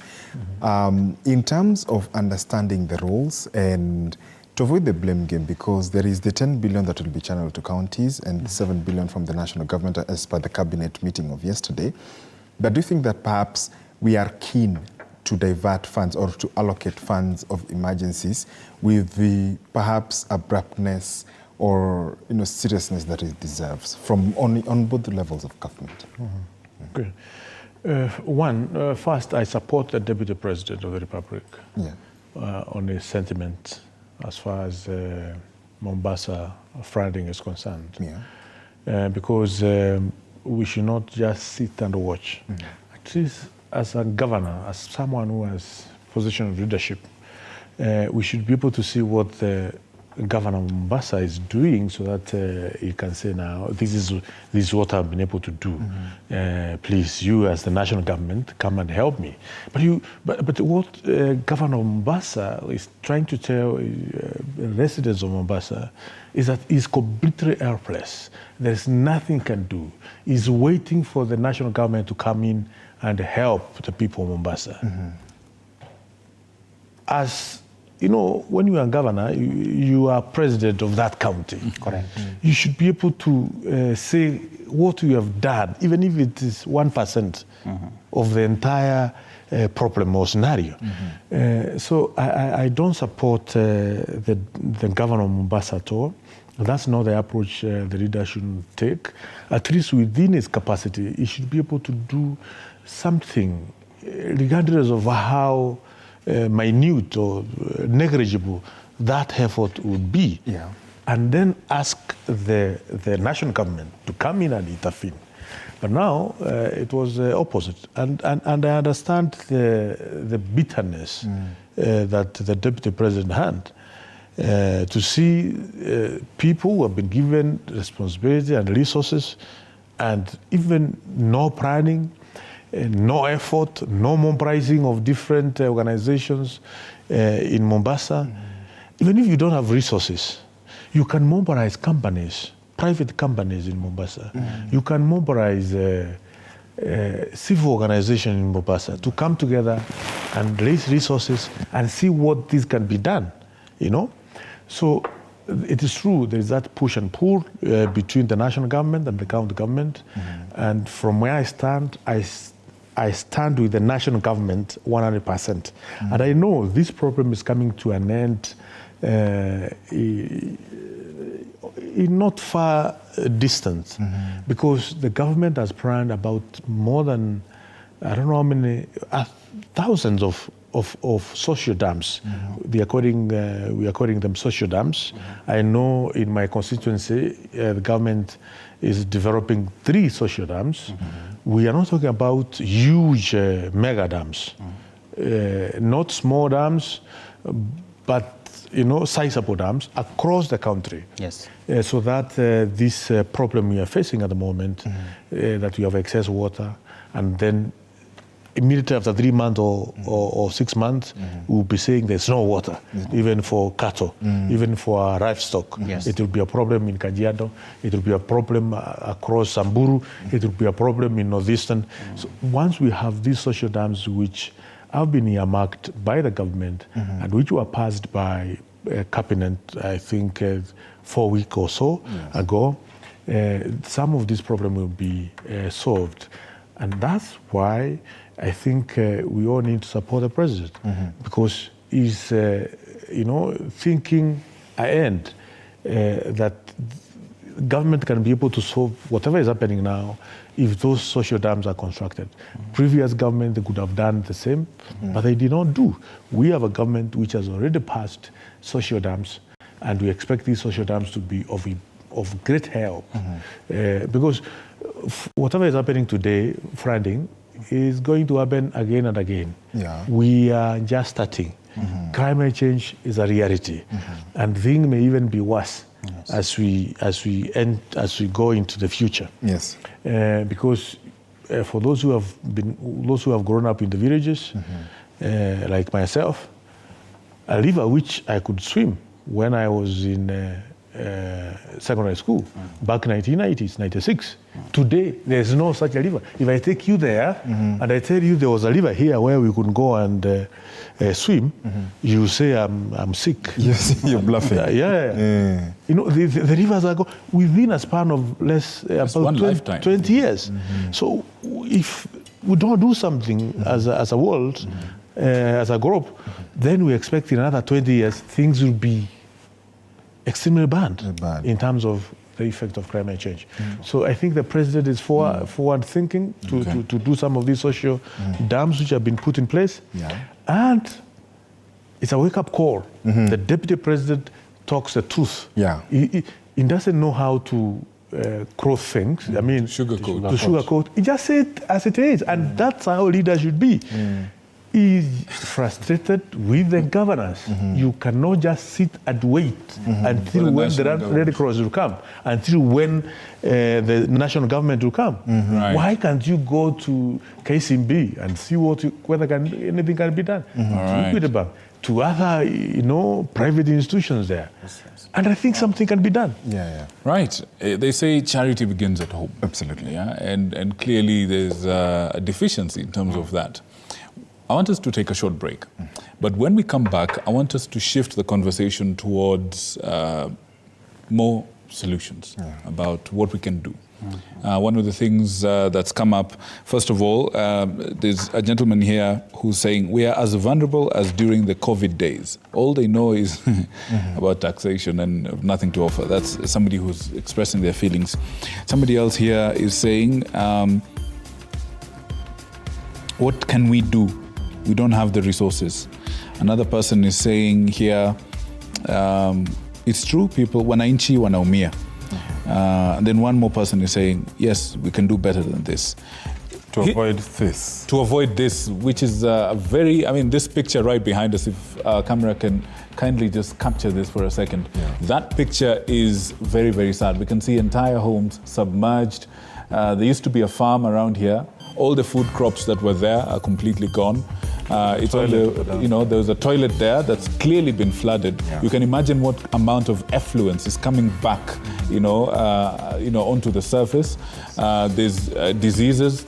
In terms of understanding the roles and to avoid the blame game, because there is the 10 billion that will be channeled to counties and 7 billion from the national government as per the cabinet meeting of yesterday. But do you think that perhaps we are keen to divert funds or to allocate funds of emergencies with the perhaps abruptness or seriousness that it deserves from on both levels of government? Okay. First, I support the Deputy President of the Republic on his sentiment as far as Mombasa flooding is concerned. Because we should not just sit and watch. At least as a governor, as someone who has position of leadership, we should be able to see what the Governor of Mombasa is doing so that he can say now, this is what I've been able to do. Please, you as the national government, come and help me. But what Governor of Mombasa is trying to tell residents of Mombasa is that he's completely helpless. There's nothing he can do. He's waiting for the national government to come in and help the people of Mombasa. As you know, when you are governor, you are president of that county. Correct. You should be able to say what you have done, even if it is 1% of the entire problem or scenario. So I don't support the governor of Mombasa at all. That's not the approach the leader should take. At least within his capacity, he should be able to do something, regardless of how minute or negligible that effort would be, and then ask the national government to come in and intervene. But now it was opposite, and I understand the bitterness that the Deputy President had to see people who have been given responsibility and resources, and even no planning, no effort, no mobilizing of different organizations in Mombasa. Even if you don't have resources, you can mobilize companies, private companies in Mombasa. You can mobilize civil organizations in Mombasa to come together and raise resources and see what this can be done, So it is true, there is that push and pull between the national government and the county government. And from where I stand, I stand with the national government 100%. And I know this problem is coming to an end in not far distance, because the government has planned about more than, I don't know how many, thousands of social dams. We are calling them social dams. I know in my constituency, the government is developing 3 social dams. We are not talking about huge mega dams, not small dams, but sizable dams across the country. Yes. So that this problem we are facing at the moment, that we have excess water, and then immediately after 3 months or 6 months, we'll be saying there's no water, even for cattle, even for livestock. Yes. It will be a problem in Kajiado, it will be a problem across Samburu, it will be a problem in Northeastern. So once we have these social dams which have been earmarked by the government and which were passed by cabinet, I think 4 weeks or so ago, some of this problem will be solved. And that's why I think we all need to support the president, because he's, thinking ahead that government can be able to solve whatever is happening now if those social dams are constructed. Previous government, they could have done the same, but they did not do. We have a government which has already passed social dams, and we expect these social dams to be of great help, because whatever is happening today, flooding, is going to happen again and again. We are just starting. Climate change is a reality, and things may even be worse as we go into the future. Yes. Because for those who have grown up in the villages, like myself, a river which I could swim when I was in secondary school, back 1990s, 96. Today, there's no such a river. If I take you there and I tell you there was a river here where we could go and swim, you say I'm sick. Yes, you're bluffing. The rivers are within a span of about 20 years. So if we don't do something as a world, as a group, then we expect in another 20 years things will be extremely bad in terms of the effect of climate change. So I think the president is forward thinking to do some of these social dams which have been put in place. And it's a wake-up call. The deputy president talks the truth. He doesn't know how to cross things. I mean, sugarcoat. He just said it as it is, and that's how leaders should be. Is frustrated with the governance. You cannot just sit and wait until when the Red Cross will come, until when the national government will come. Why can't you go to KCB and see whether anything can be done? To other, private institutions there. And I think something can be done. Right. They say charity begins at home. Absolutely. Yeah. And clearly there's a deficiency in terms of that. I want us to take a short break. But when we come back, I want us to shift the conversation towards more solutions about what we can do. One of the things that's come up, first of all, there's a gentleman here who's saying we are as vulnerable as during the COVID days. All they know is about taxation and nothing to offer. That's somebody who's expressing their feelings. Somebody else here is saying, what can we do? We don't have the resources. Another person is saying here, it's true, people, wanainchi wanaumia. And then one more person is saying, yes, we can do better than this. To avoid this. To avoid this, which is this picture right behind us, if our camera can kindly just capture this for a second. That picture is very, very sad. We can see entire homes submerged. There used to be a farm around here. All the food crops that were there are completely gone. It's only, there was a toilet there that's clearly been flooded. You can imagine what amount of effluence is coming back, onto the surface. There's diseases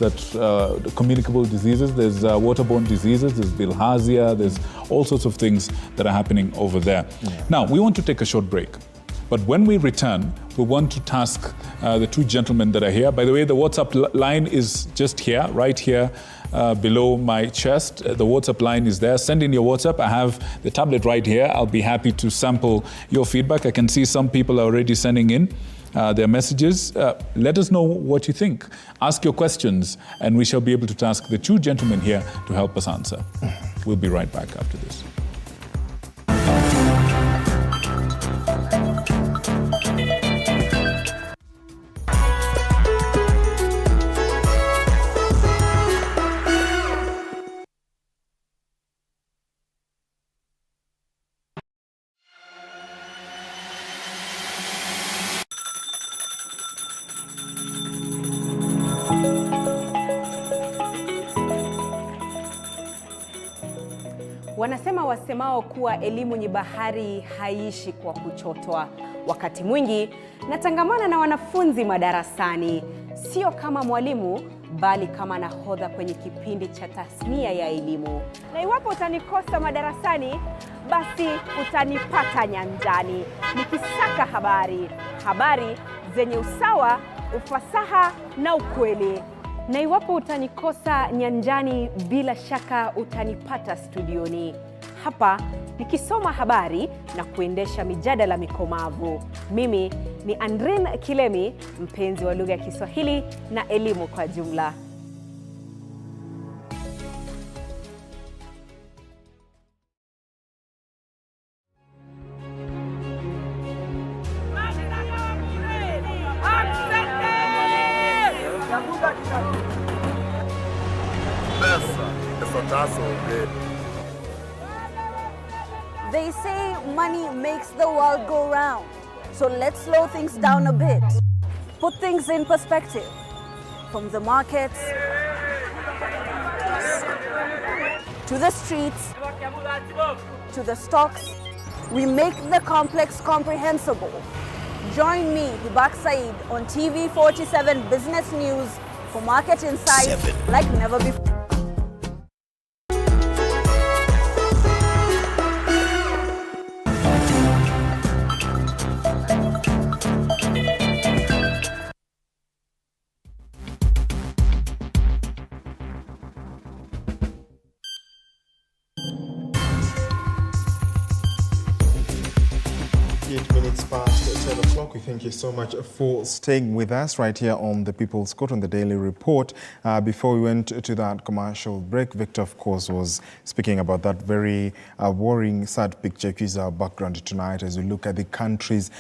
communicable diseases. There's waterborne diseases. There's bilharzia. There's all sorts of things that are happening over there. Now, we want to take a short break. But when we return, we want to task the two gentlemen that are here. By the way, the WhatsApp line is just here, right here below my chest. The WhatsApp line is there. Send in your WhatsApp. I have the tablet right here. I'll be happy to sample your feedback. I can see some people are already sending in their messages. Let us know what you think. Ask your questions, and we shall be able to task the two gentlemen here to help us answer. We'll be right back after this. Wanasema wasemao kuwa elimu ni bahari haishi kwa kuchotwa. Wakati mwingi natangamana na wanafunzi madarasani, sio kama mwalimu bali kama nahodha kwenye kipindi cha tasnia ya elimu. Na iwapo utanikosa madarasani, basi utanipata nyanjani nikisaka habari zenye usawa, ufasaha na ukweli. Na iwapo utanikosa nyanjani, bila shaka utanipata studioni hapa nikisoma habari na kuendesha mijadala mikomavu. Mimi ni Andrin Kilemi, mpenzi wa lugha ya Kiswahili na elimu kwa jumla. They say money makes the world go round. So let's slow things down a bit. Put things in perspective. From the markets to the streets to the stocks, we make the complex comprehensible. Join me, Hibak Said, on TV47 Business News for market insights like never before. 8 minutes past 10 o'clock. We thank you so much for staying with us right here on the People's Court on the Daily Report. Before we went to that commercial break, Victor, of course, was speaking about that very worrying, sad picture, which is our background tonight as we look at the country's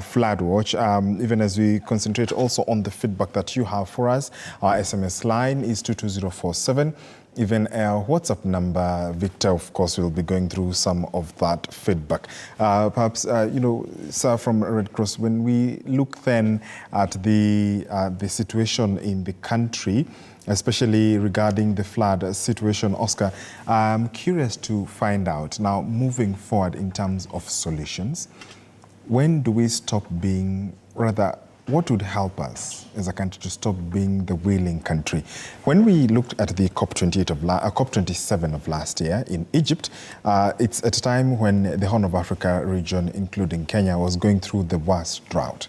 flood watch. Even as we concentrate also on the feedback that you have for us, our SMS line is 22047. Even our WhatsApp number, Victor, of course, will be going through some of that feedback. Perhaps, sir, from Red Cross, when we look then at the situation in the country, especially regarding the flood situation, Oscar, I'm curious to find out, now moving forward in terms of solutions, when do we stop being, rather, what would help us as a country to stop being the wailing country? When we looked at the COP27 of last year in Egypt, it's at a time when the Horn of Africa region, including Kenya, was going through the worst drought.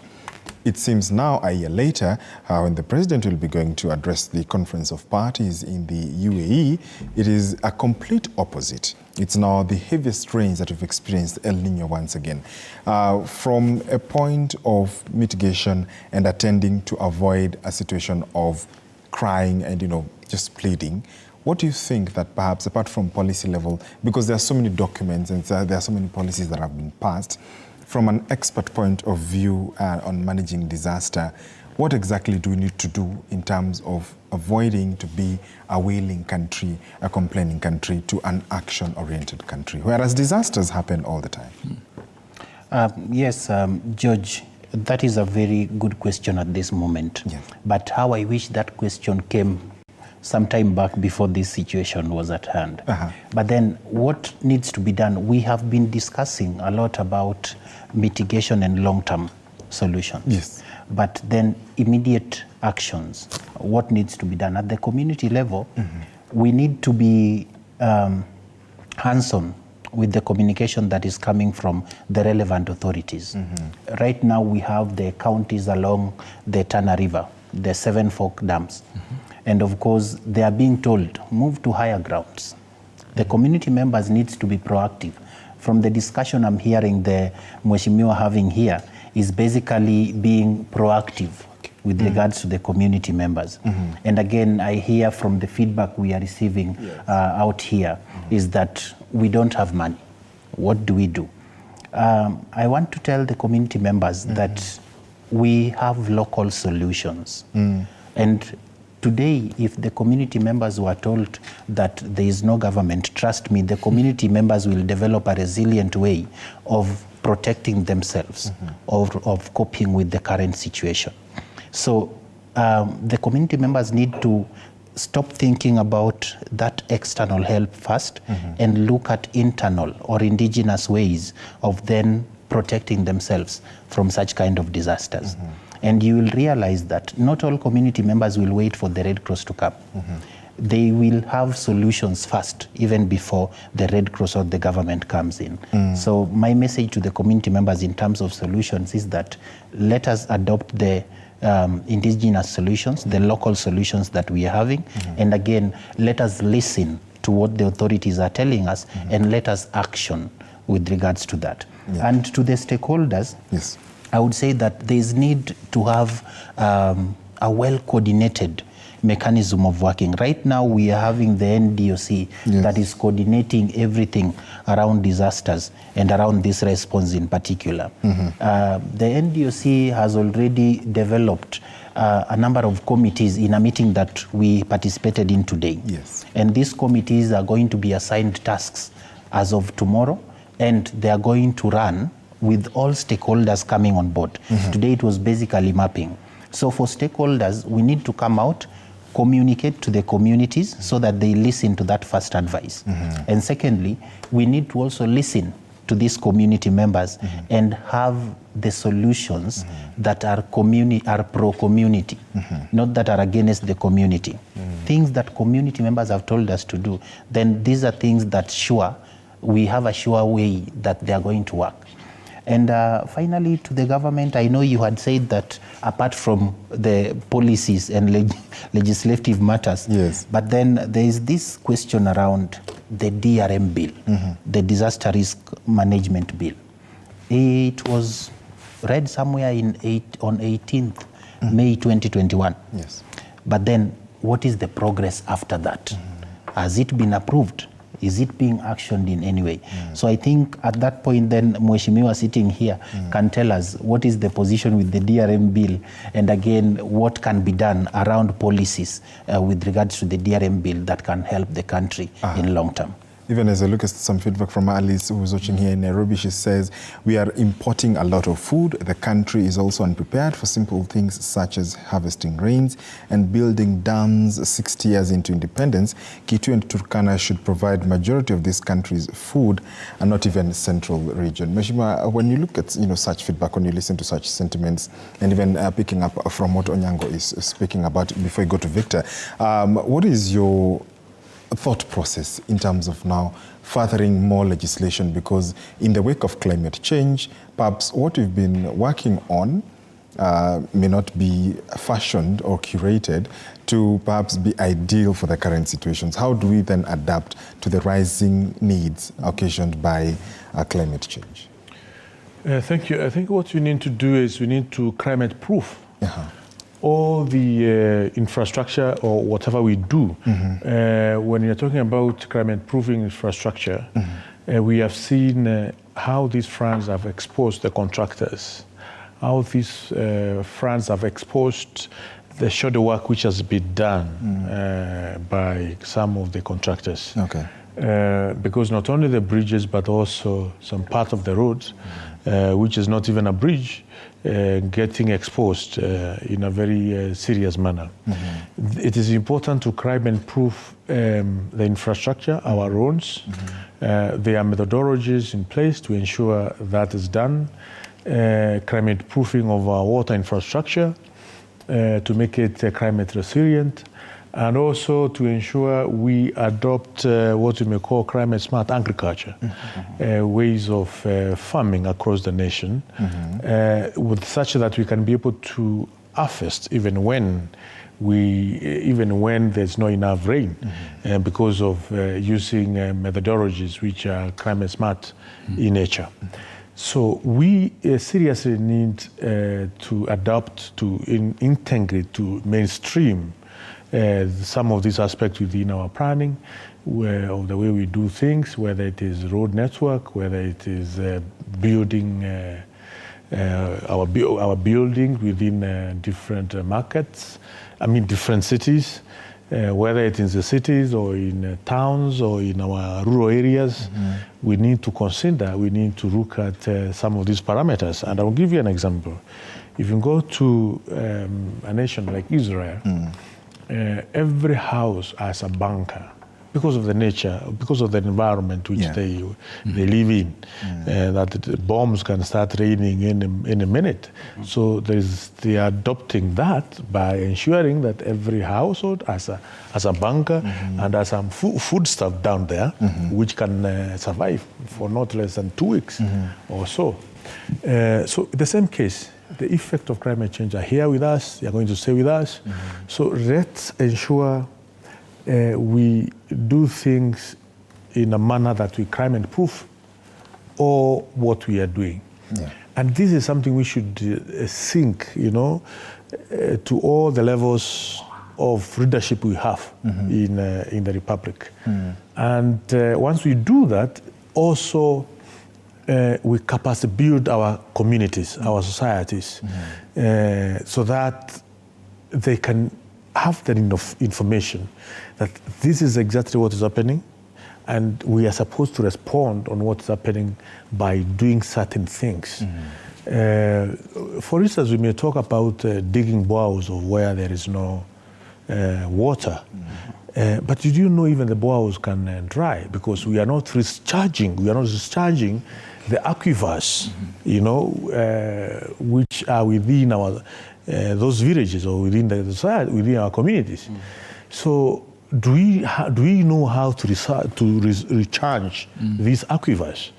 It seems now, a year later, when the president will be going to address the Conference of Parties in the UAE, it is a complete opposite. It's now the heaviest rains that we've experienced El Niño once again. From a point of mitigation and attending to avoid a situation of crying and, just pleading, what do you think that perhaps, apart from policy level, because there are so many documents and there are so many policies that have been passed, from an expert point of view on managing disaster, what exactly do we need to do in terms of avoiding to be a wailing country, a complaining country, to an action-oriented country, whereas disasters happen all the time? Yes, George, that is a very good question at this moment. Yes. But how I wish that question came some time back before this situation was at hand. But then what needs to be done? We have been discussing a lot about mitigation and long-term solutions. Yes. But then immediate actions, what needs to be done? At the community level, we need to be hands-on with the communication that is coming from the relevant authorities. Right now we have the counties along the Tana River, the 7 Fork dams. And of course, they are being told, move to higher grounds. The community members need to be proactive. From the discussion I'm hearing the Mheshimiwa having here is basically being proactive with regards to the community members. And again, I hear from the feedback we are receiving out here is that we don't have money. What do we do? I want to tell the community members that we have local solutions. And today, if the community members were told that there is no government, trust me, the community members will develop a resilient way of protecting themselves, of coping with the current situation. So the community members need to stop thinking about that external help first and look at internal or indigenous ways of then protecting themselves from such kind of disasters. And you will realize that not all community members will wait for the Red Cross to come. They will have solutions first, even before the Red Cross or the government comes in. So my message to the community members in terms of solutions is that let us adopt the indigenous solutions, the local solutions that we are having. And again, let us listen to what the authorities are telling us and let us action with regards to that. And to the stakeholders, I would say that there is need to have a well-coordinated mechanism of working. Right now, we are having the NDOC that is coordinating everything around disasters and around this response in particular. The NDOC has already developed a number of committees in a meeting that we participated in today. And these committees are going to be assigned tasks as of tomorrow, and they are going to run with all stakeholders coming on board. Today it was basically mapping. So for stakeholders, we need to come out, communicate to the communities so that they listen to that first advice. And secondly, we need to also listen to these community members and have the solutions that are pro-community, not that are against the community. Things that community members have told us to do, then these are things that we have a sure way that they are going to work. And finally, to the government, I know you had said that apart from the policies and legislative matters, but then there is this question around the DRM bill, the Disaster Risk Management Bill. It was read somewhere on 18th May 2021. Yes. But then, what is the progress after that? Has it been approved? Is it being actioned in any way? So I think at that point then, Mheshimiwa sitting here can tell us what is the position with the DRM bill, and again, what can be done around policies with regards to the DRM bill that can help the country in long term. Even as I look at some feedback from Alice, who's watching here in Nairobi, she says, we are importing a lot of food. The country is also unprepared for simple things such as harvesting rains and building dams 60 years into independence. Kitui and Turkana should provide majority of this country's food and not even central region. Mheshimiwa, when you look at such feedback, when you listen to such sentiments, and even picking up from what Onyango is speaking about before you go to Victor, what is your thought process in terms of now furthering more legislation? Because in the wake of climate change, perhaps what we've been working on may not be fashioned or curated to perhaps be ideal for the current situations. How do we then adapt to the rising needs occasioned by climate change? Thank you. I think what we need to do is we need to climate-proof all the infrastructure or whatever we do. When you're talking about climate-proofing infrastructure, we have seen how these funds have exposed the contractors, how these funds have exposed the shadow work which has been done by some of the contractors. Because not only the bridges, but also some part of the roads, which is not even a bridge, getting exposed in a very serious manner. It is important to climate-proof the infrastructure, our roads. There are methodologies in place to ensure that is done. Climate-proofing of our water infrastructure to make it climate resilient, and also to ensure we adopt what we may call climate-smart agriculture, ways of farming across the nation, with such that we can be able to harvest even when there's not enough rain, because of using methodologies which are climate-smart in nature. So we seriously need to adapt, to integrate, to mainstream some of these aspects within our planning, of the way we do things, whether it is road network, whether it is building our building within different markets, different cities, whether it is in the cities or in towns or in our rural areas. We need to consider, we need to look at some of these parameters. And I'll give you an example. If you go to a nation like Israel, every house has a bunker because of the nature, because of the environment which they live in, that the bombs can start raining in a minute. So they are adopting that by ensuring that every household has a bunker and has some food stuff down there, which can survive for not less than 2 weeks or so. So the same case, the effect of climate change are here with us, they are going to stay with us. So let's ensure we do things in a manner that we climate-proof all what we are doing. And this is something we should think, to all the levels of leadership we have in the Republic. And once we do that, also we capacity build our communities, our societies, so that they can have that enough information that this is exactly what is happening, and we are supposed to respond on what's happening by doing certain things. For instance, we may talk about digging wells of where there is no water. But did you know even the boreholes can dry because we are not discharging the aquifers, which are within our those villages or within the society, within our communities. So do we know how to recharge these aquifers?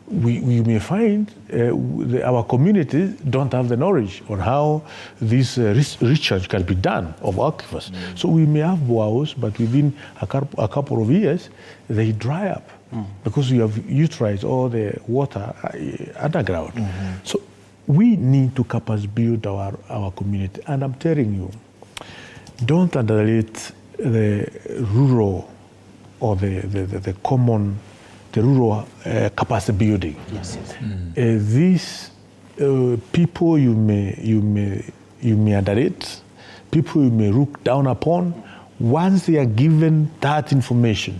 We may find our communities don't have the knowledge on how this recharge can be done of aquifers. So we may have boreholes, but within a couple of years, they dry up because you have utilized all the water underground. So we need to capacity build our community. And I'm telling you, don't underrate the rural or the common, the rural capacity building. Yes. These people you may underrate, people you may look down upon, once they are given that information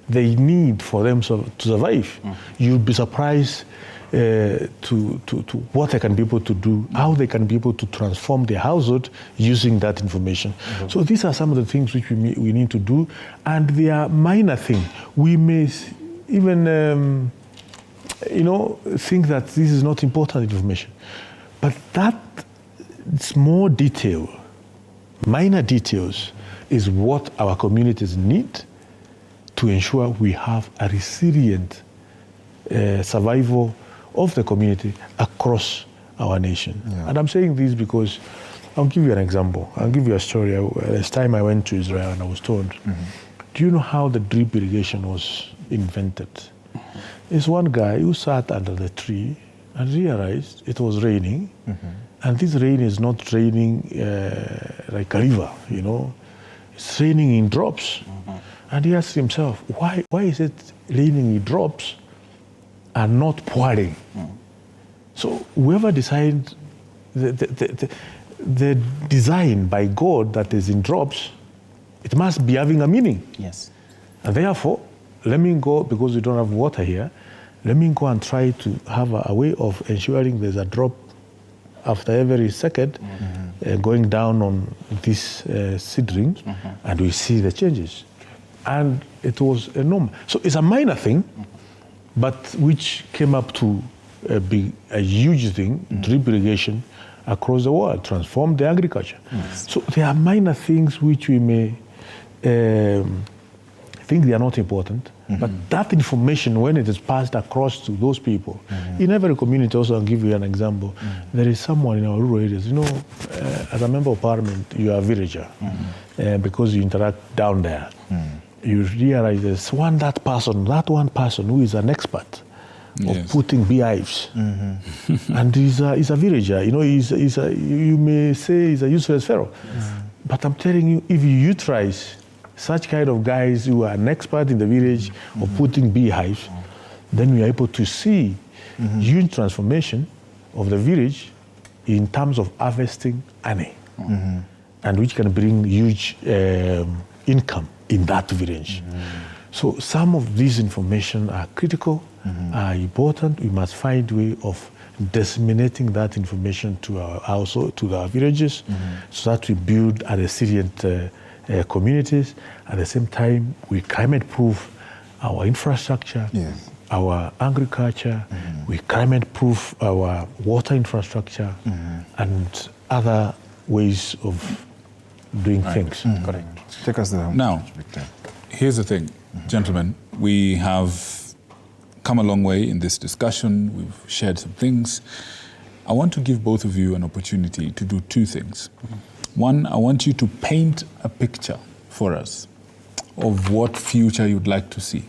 they need for them to survive, you'll be surprised to what they can be able to do, how they can be able to transform their household using that information. So these are some of the things which we need to do, and they are minor things. We may even think that this is not important information, but that small detail, minor details, is what our communities need to ensure we have a resilient survival of the community across our nation. And I'm saying this because I'll give you an example. I'll give you a story. This time I went to Israel and I was told, do you know how the drip irrigation was invented? There's one guy who sat under the tree and realized it was raining, and this rain is not raining like a river, it's raining in drops. And he asked himself, why is it raining in drops and not pouring? So whoever designed the design by God that is in drops, it must be having a meaning. Yes. And therefore, let me go, because we don't have water here, let me go and try to have a way of ensuring there's a drop after every second going down on these seedlings, and we see the changes. And it was enormous. So it's a minor thing, but which came up to be a huge thing, drip irrigation across the world, transformed the agriculture. So there are minor things which we may think they are not important, but that information, when it is passed across to those people, in every community, also I'll give you an example, there is someone in our rural areas, as a member of parliament, you are a villager, because you interact down there. You realize there's that one person who is an expert of putting beehives, and he's a villager. You may say he's a useless fellow, but I'm telling you, if you utilize such kind of guys who are an expert in the village of putting beehives, then we are able to see huge transformation of the village in terms of harvesting honey, and which can bring huge income in that village. So some of these information are critical, are important. We must find a way of disseminating that information to our household, to our villages, so that we build a resilient communities. At the same time, we climate-proof our infrastructure, our agriculture, we climate-proof our water infrastructure, and other ways of doing things. Correct. Take us there. Now, here's the thing, gentlemen. We have come a long way in this discussion. We've shared some things. I want to give both of you an opportunity to do two things. One, I want you to paint a picture for us of what future you'd like to see.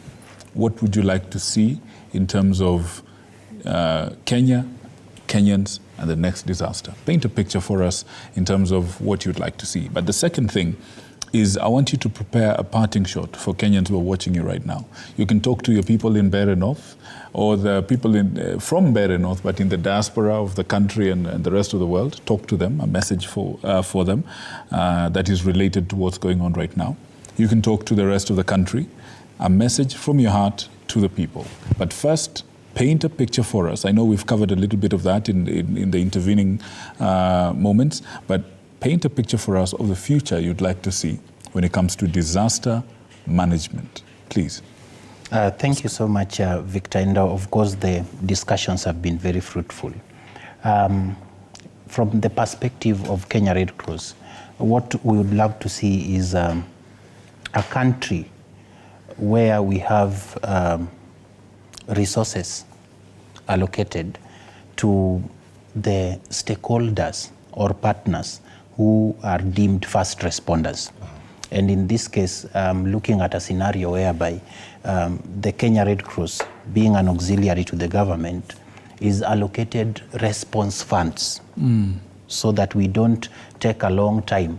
What would you like to see in terms of Kenya, Kenyans, and the next disaster? Paint a picture for us in terms of what you'd like to see. But the second thing is, I want you to prepare a parting shot for Kenyans who are watching you right now. You can talk to your people in Mbeere North, or the people from Mbeere North, but in the diaspora of the country and the rest of the world. Talk to them, a message for them that is related to what's going on right now. You can talk to the rest of the country, a message from your heart to the people. But first, paint a picture for us. I know we've covered a little bit of that in the intervening moments, but paint a picture for us of the future you'd like to see when it comes to disaster management. Please. Thank you so much, Victor. And of course, the discussions have been very fruitful. From the perspective of Kenya Red Cross, what we would love to see is a country where we have resources allocated to the stakeholders or partners who are deemed first responders. And in this case, looking at a scenario whereby the Kenya Red Cross, being an auxiliary to the government, is allocated response funds so that we don't take a long time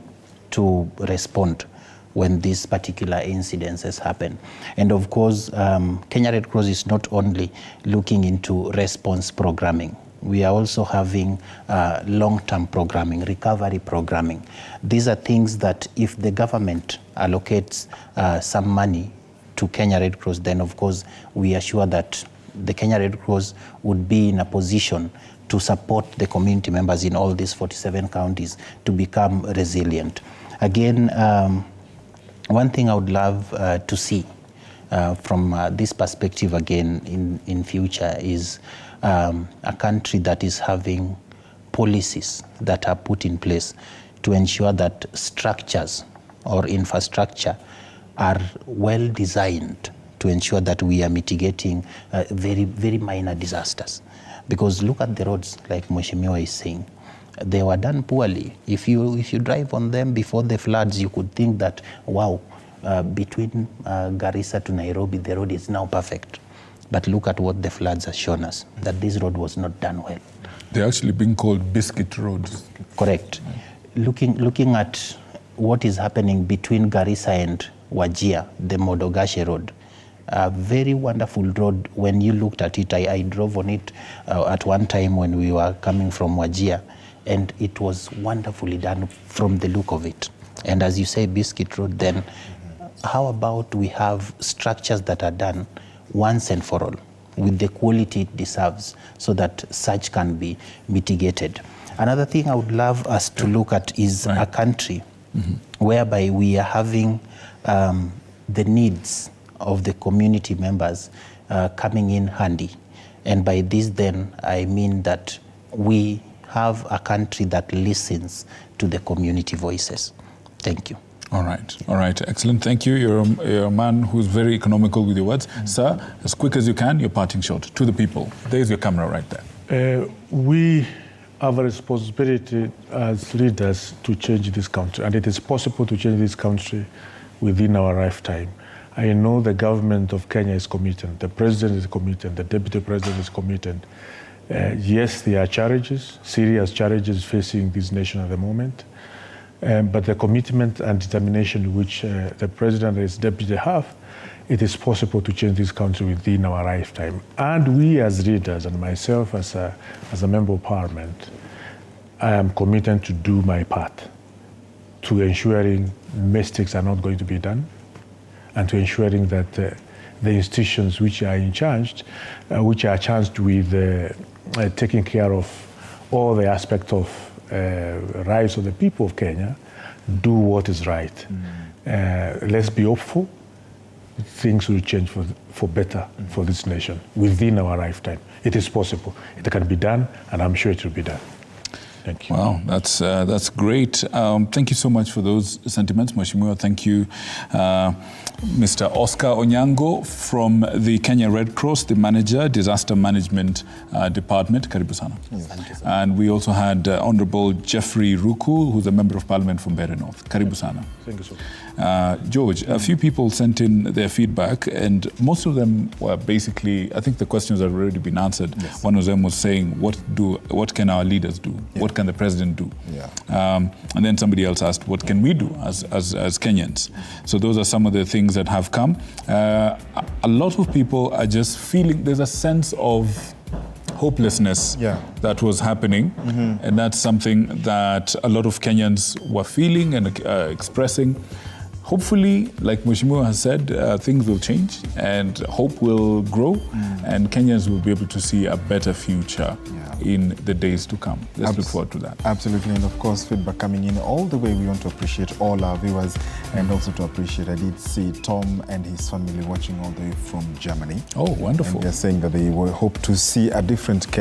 to respond when these particular incidences happen. And of course, Kenya Red Cross is not only looking into response programming. We are also having long-term programming, recovery programming. These are things that if the government allocates some money to Kenya Red Cross, then of course we are sure that the Kenya Red Cross would be in a position to support the community members in all these 47 counties to become resilient. Again, one thing I would love to see from this perspective again in future is a country that is having policies that are put in place to ensure that structures or infrastructure are well designed to ensure that we are mitigating very, very minor disasters. Because look at the roads, like Mheshimiwa is saying. They were done poorly. If you drive on them before the floods, you could think that, wow, between Garissa to Nairobi, the road is now perfect. But look at what the floods have shown us, that this road was not done well. They're actually being called biscuit roads. Correct. Looking at what is happening between Garissa and Wajir, the Modogashe road, a very wonderful road. When you looked at it, I drove on it at one time when we were coming from Wajir, and it was wonderfully done from the look of it. And as you say, biscuit road, then how about we have structures that are done once and for all with the quality it deserves so that such can be mitigated. Another thing I would love us to look at is a country whereby we are having the needs of the community members coming in handy. And by this then, I mean that we have a country that listens to the community voices. Thank you. All right, excellent. Thank you. You're a man who's very economical with your words. Sir, as quick as you can, your parting shot to the people. There's your camera right there. We have a responsibility as leaders to change this country, and it is possible to change this country within our lifetime. I know the government of Kenya is committed, the president is committed, the deputy president is committed. Yes, there are challenges, serious challenges facing this nation at the moment. But the commitment and determination which the president and his deputy have, it is possible to change this country within our lifetime. And we as leaders, and myself as a member of parliament, I am committed to do my part to ensuring mistakes are not going to be done, and to ensuring that the institutions which are in charge, which are charged with taking care of all the aspects of rights of the people of Kenya, do what is right. Let's be hopeful. Things will change for better for this nation within our lifetime. It is possible. It can be done, and I'm sure it will be done. Thank you. Wow, that's great. Thank you so much for those sentiments, Mheshimiwa. Thank you, Mr. Oscar Onyango from the Kenya Red Cross, the manager, Disaster Management Department. Karibu sana. Yes. And we also had Honorable Jeffrey Ruku, who's a member of Parliament from Mbeere North. Karibu sana. Thank you so much. George, a few people sent in their feedback, and most of them were basically, I think the questions have already been answered. Yes. One of them was saying, what can our leaders do? Yeah. What can the president do? Yeah. And then somebody else asked, what can we do as Kenyans? So those are some of the things that have come. A lot of people are just feeling, there's a sense of hopelessness that was happening. And that's something that a lot of Kenyans were feeling and expressing. Hopefully, like Mheshimiwa has said, things will change and hope will grow and Kenyans will be able to see a better future in the days to come. Let's look forward to that. Absolutely, and of course, feedback coming in all the way. We want to appreciate all our viewers and also to appreciate, I did see Tom and his family watching all the way from Germany. Oh, wonderful. And they're saying that they will hope to see a different Kenya.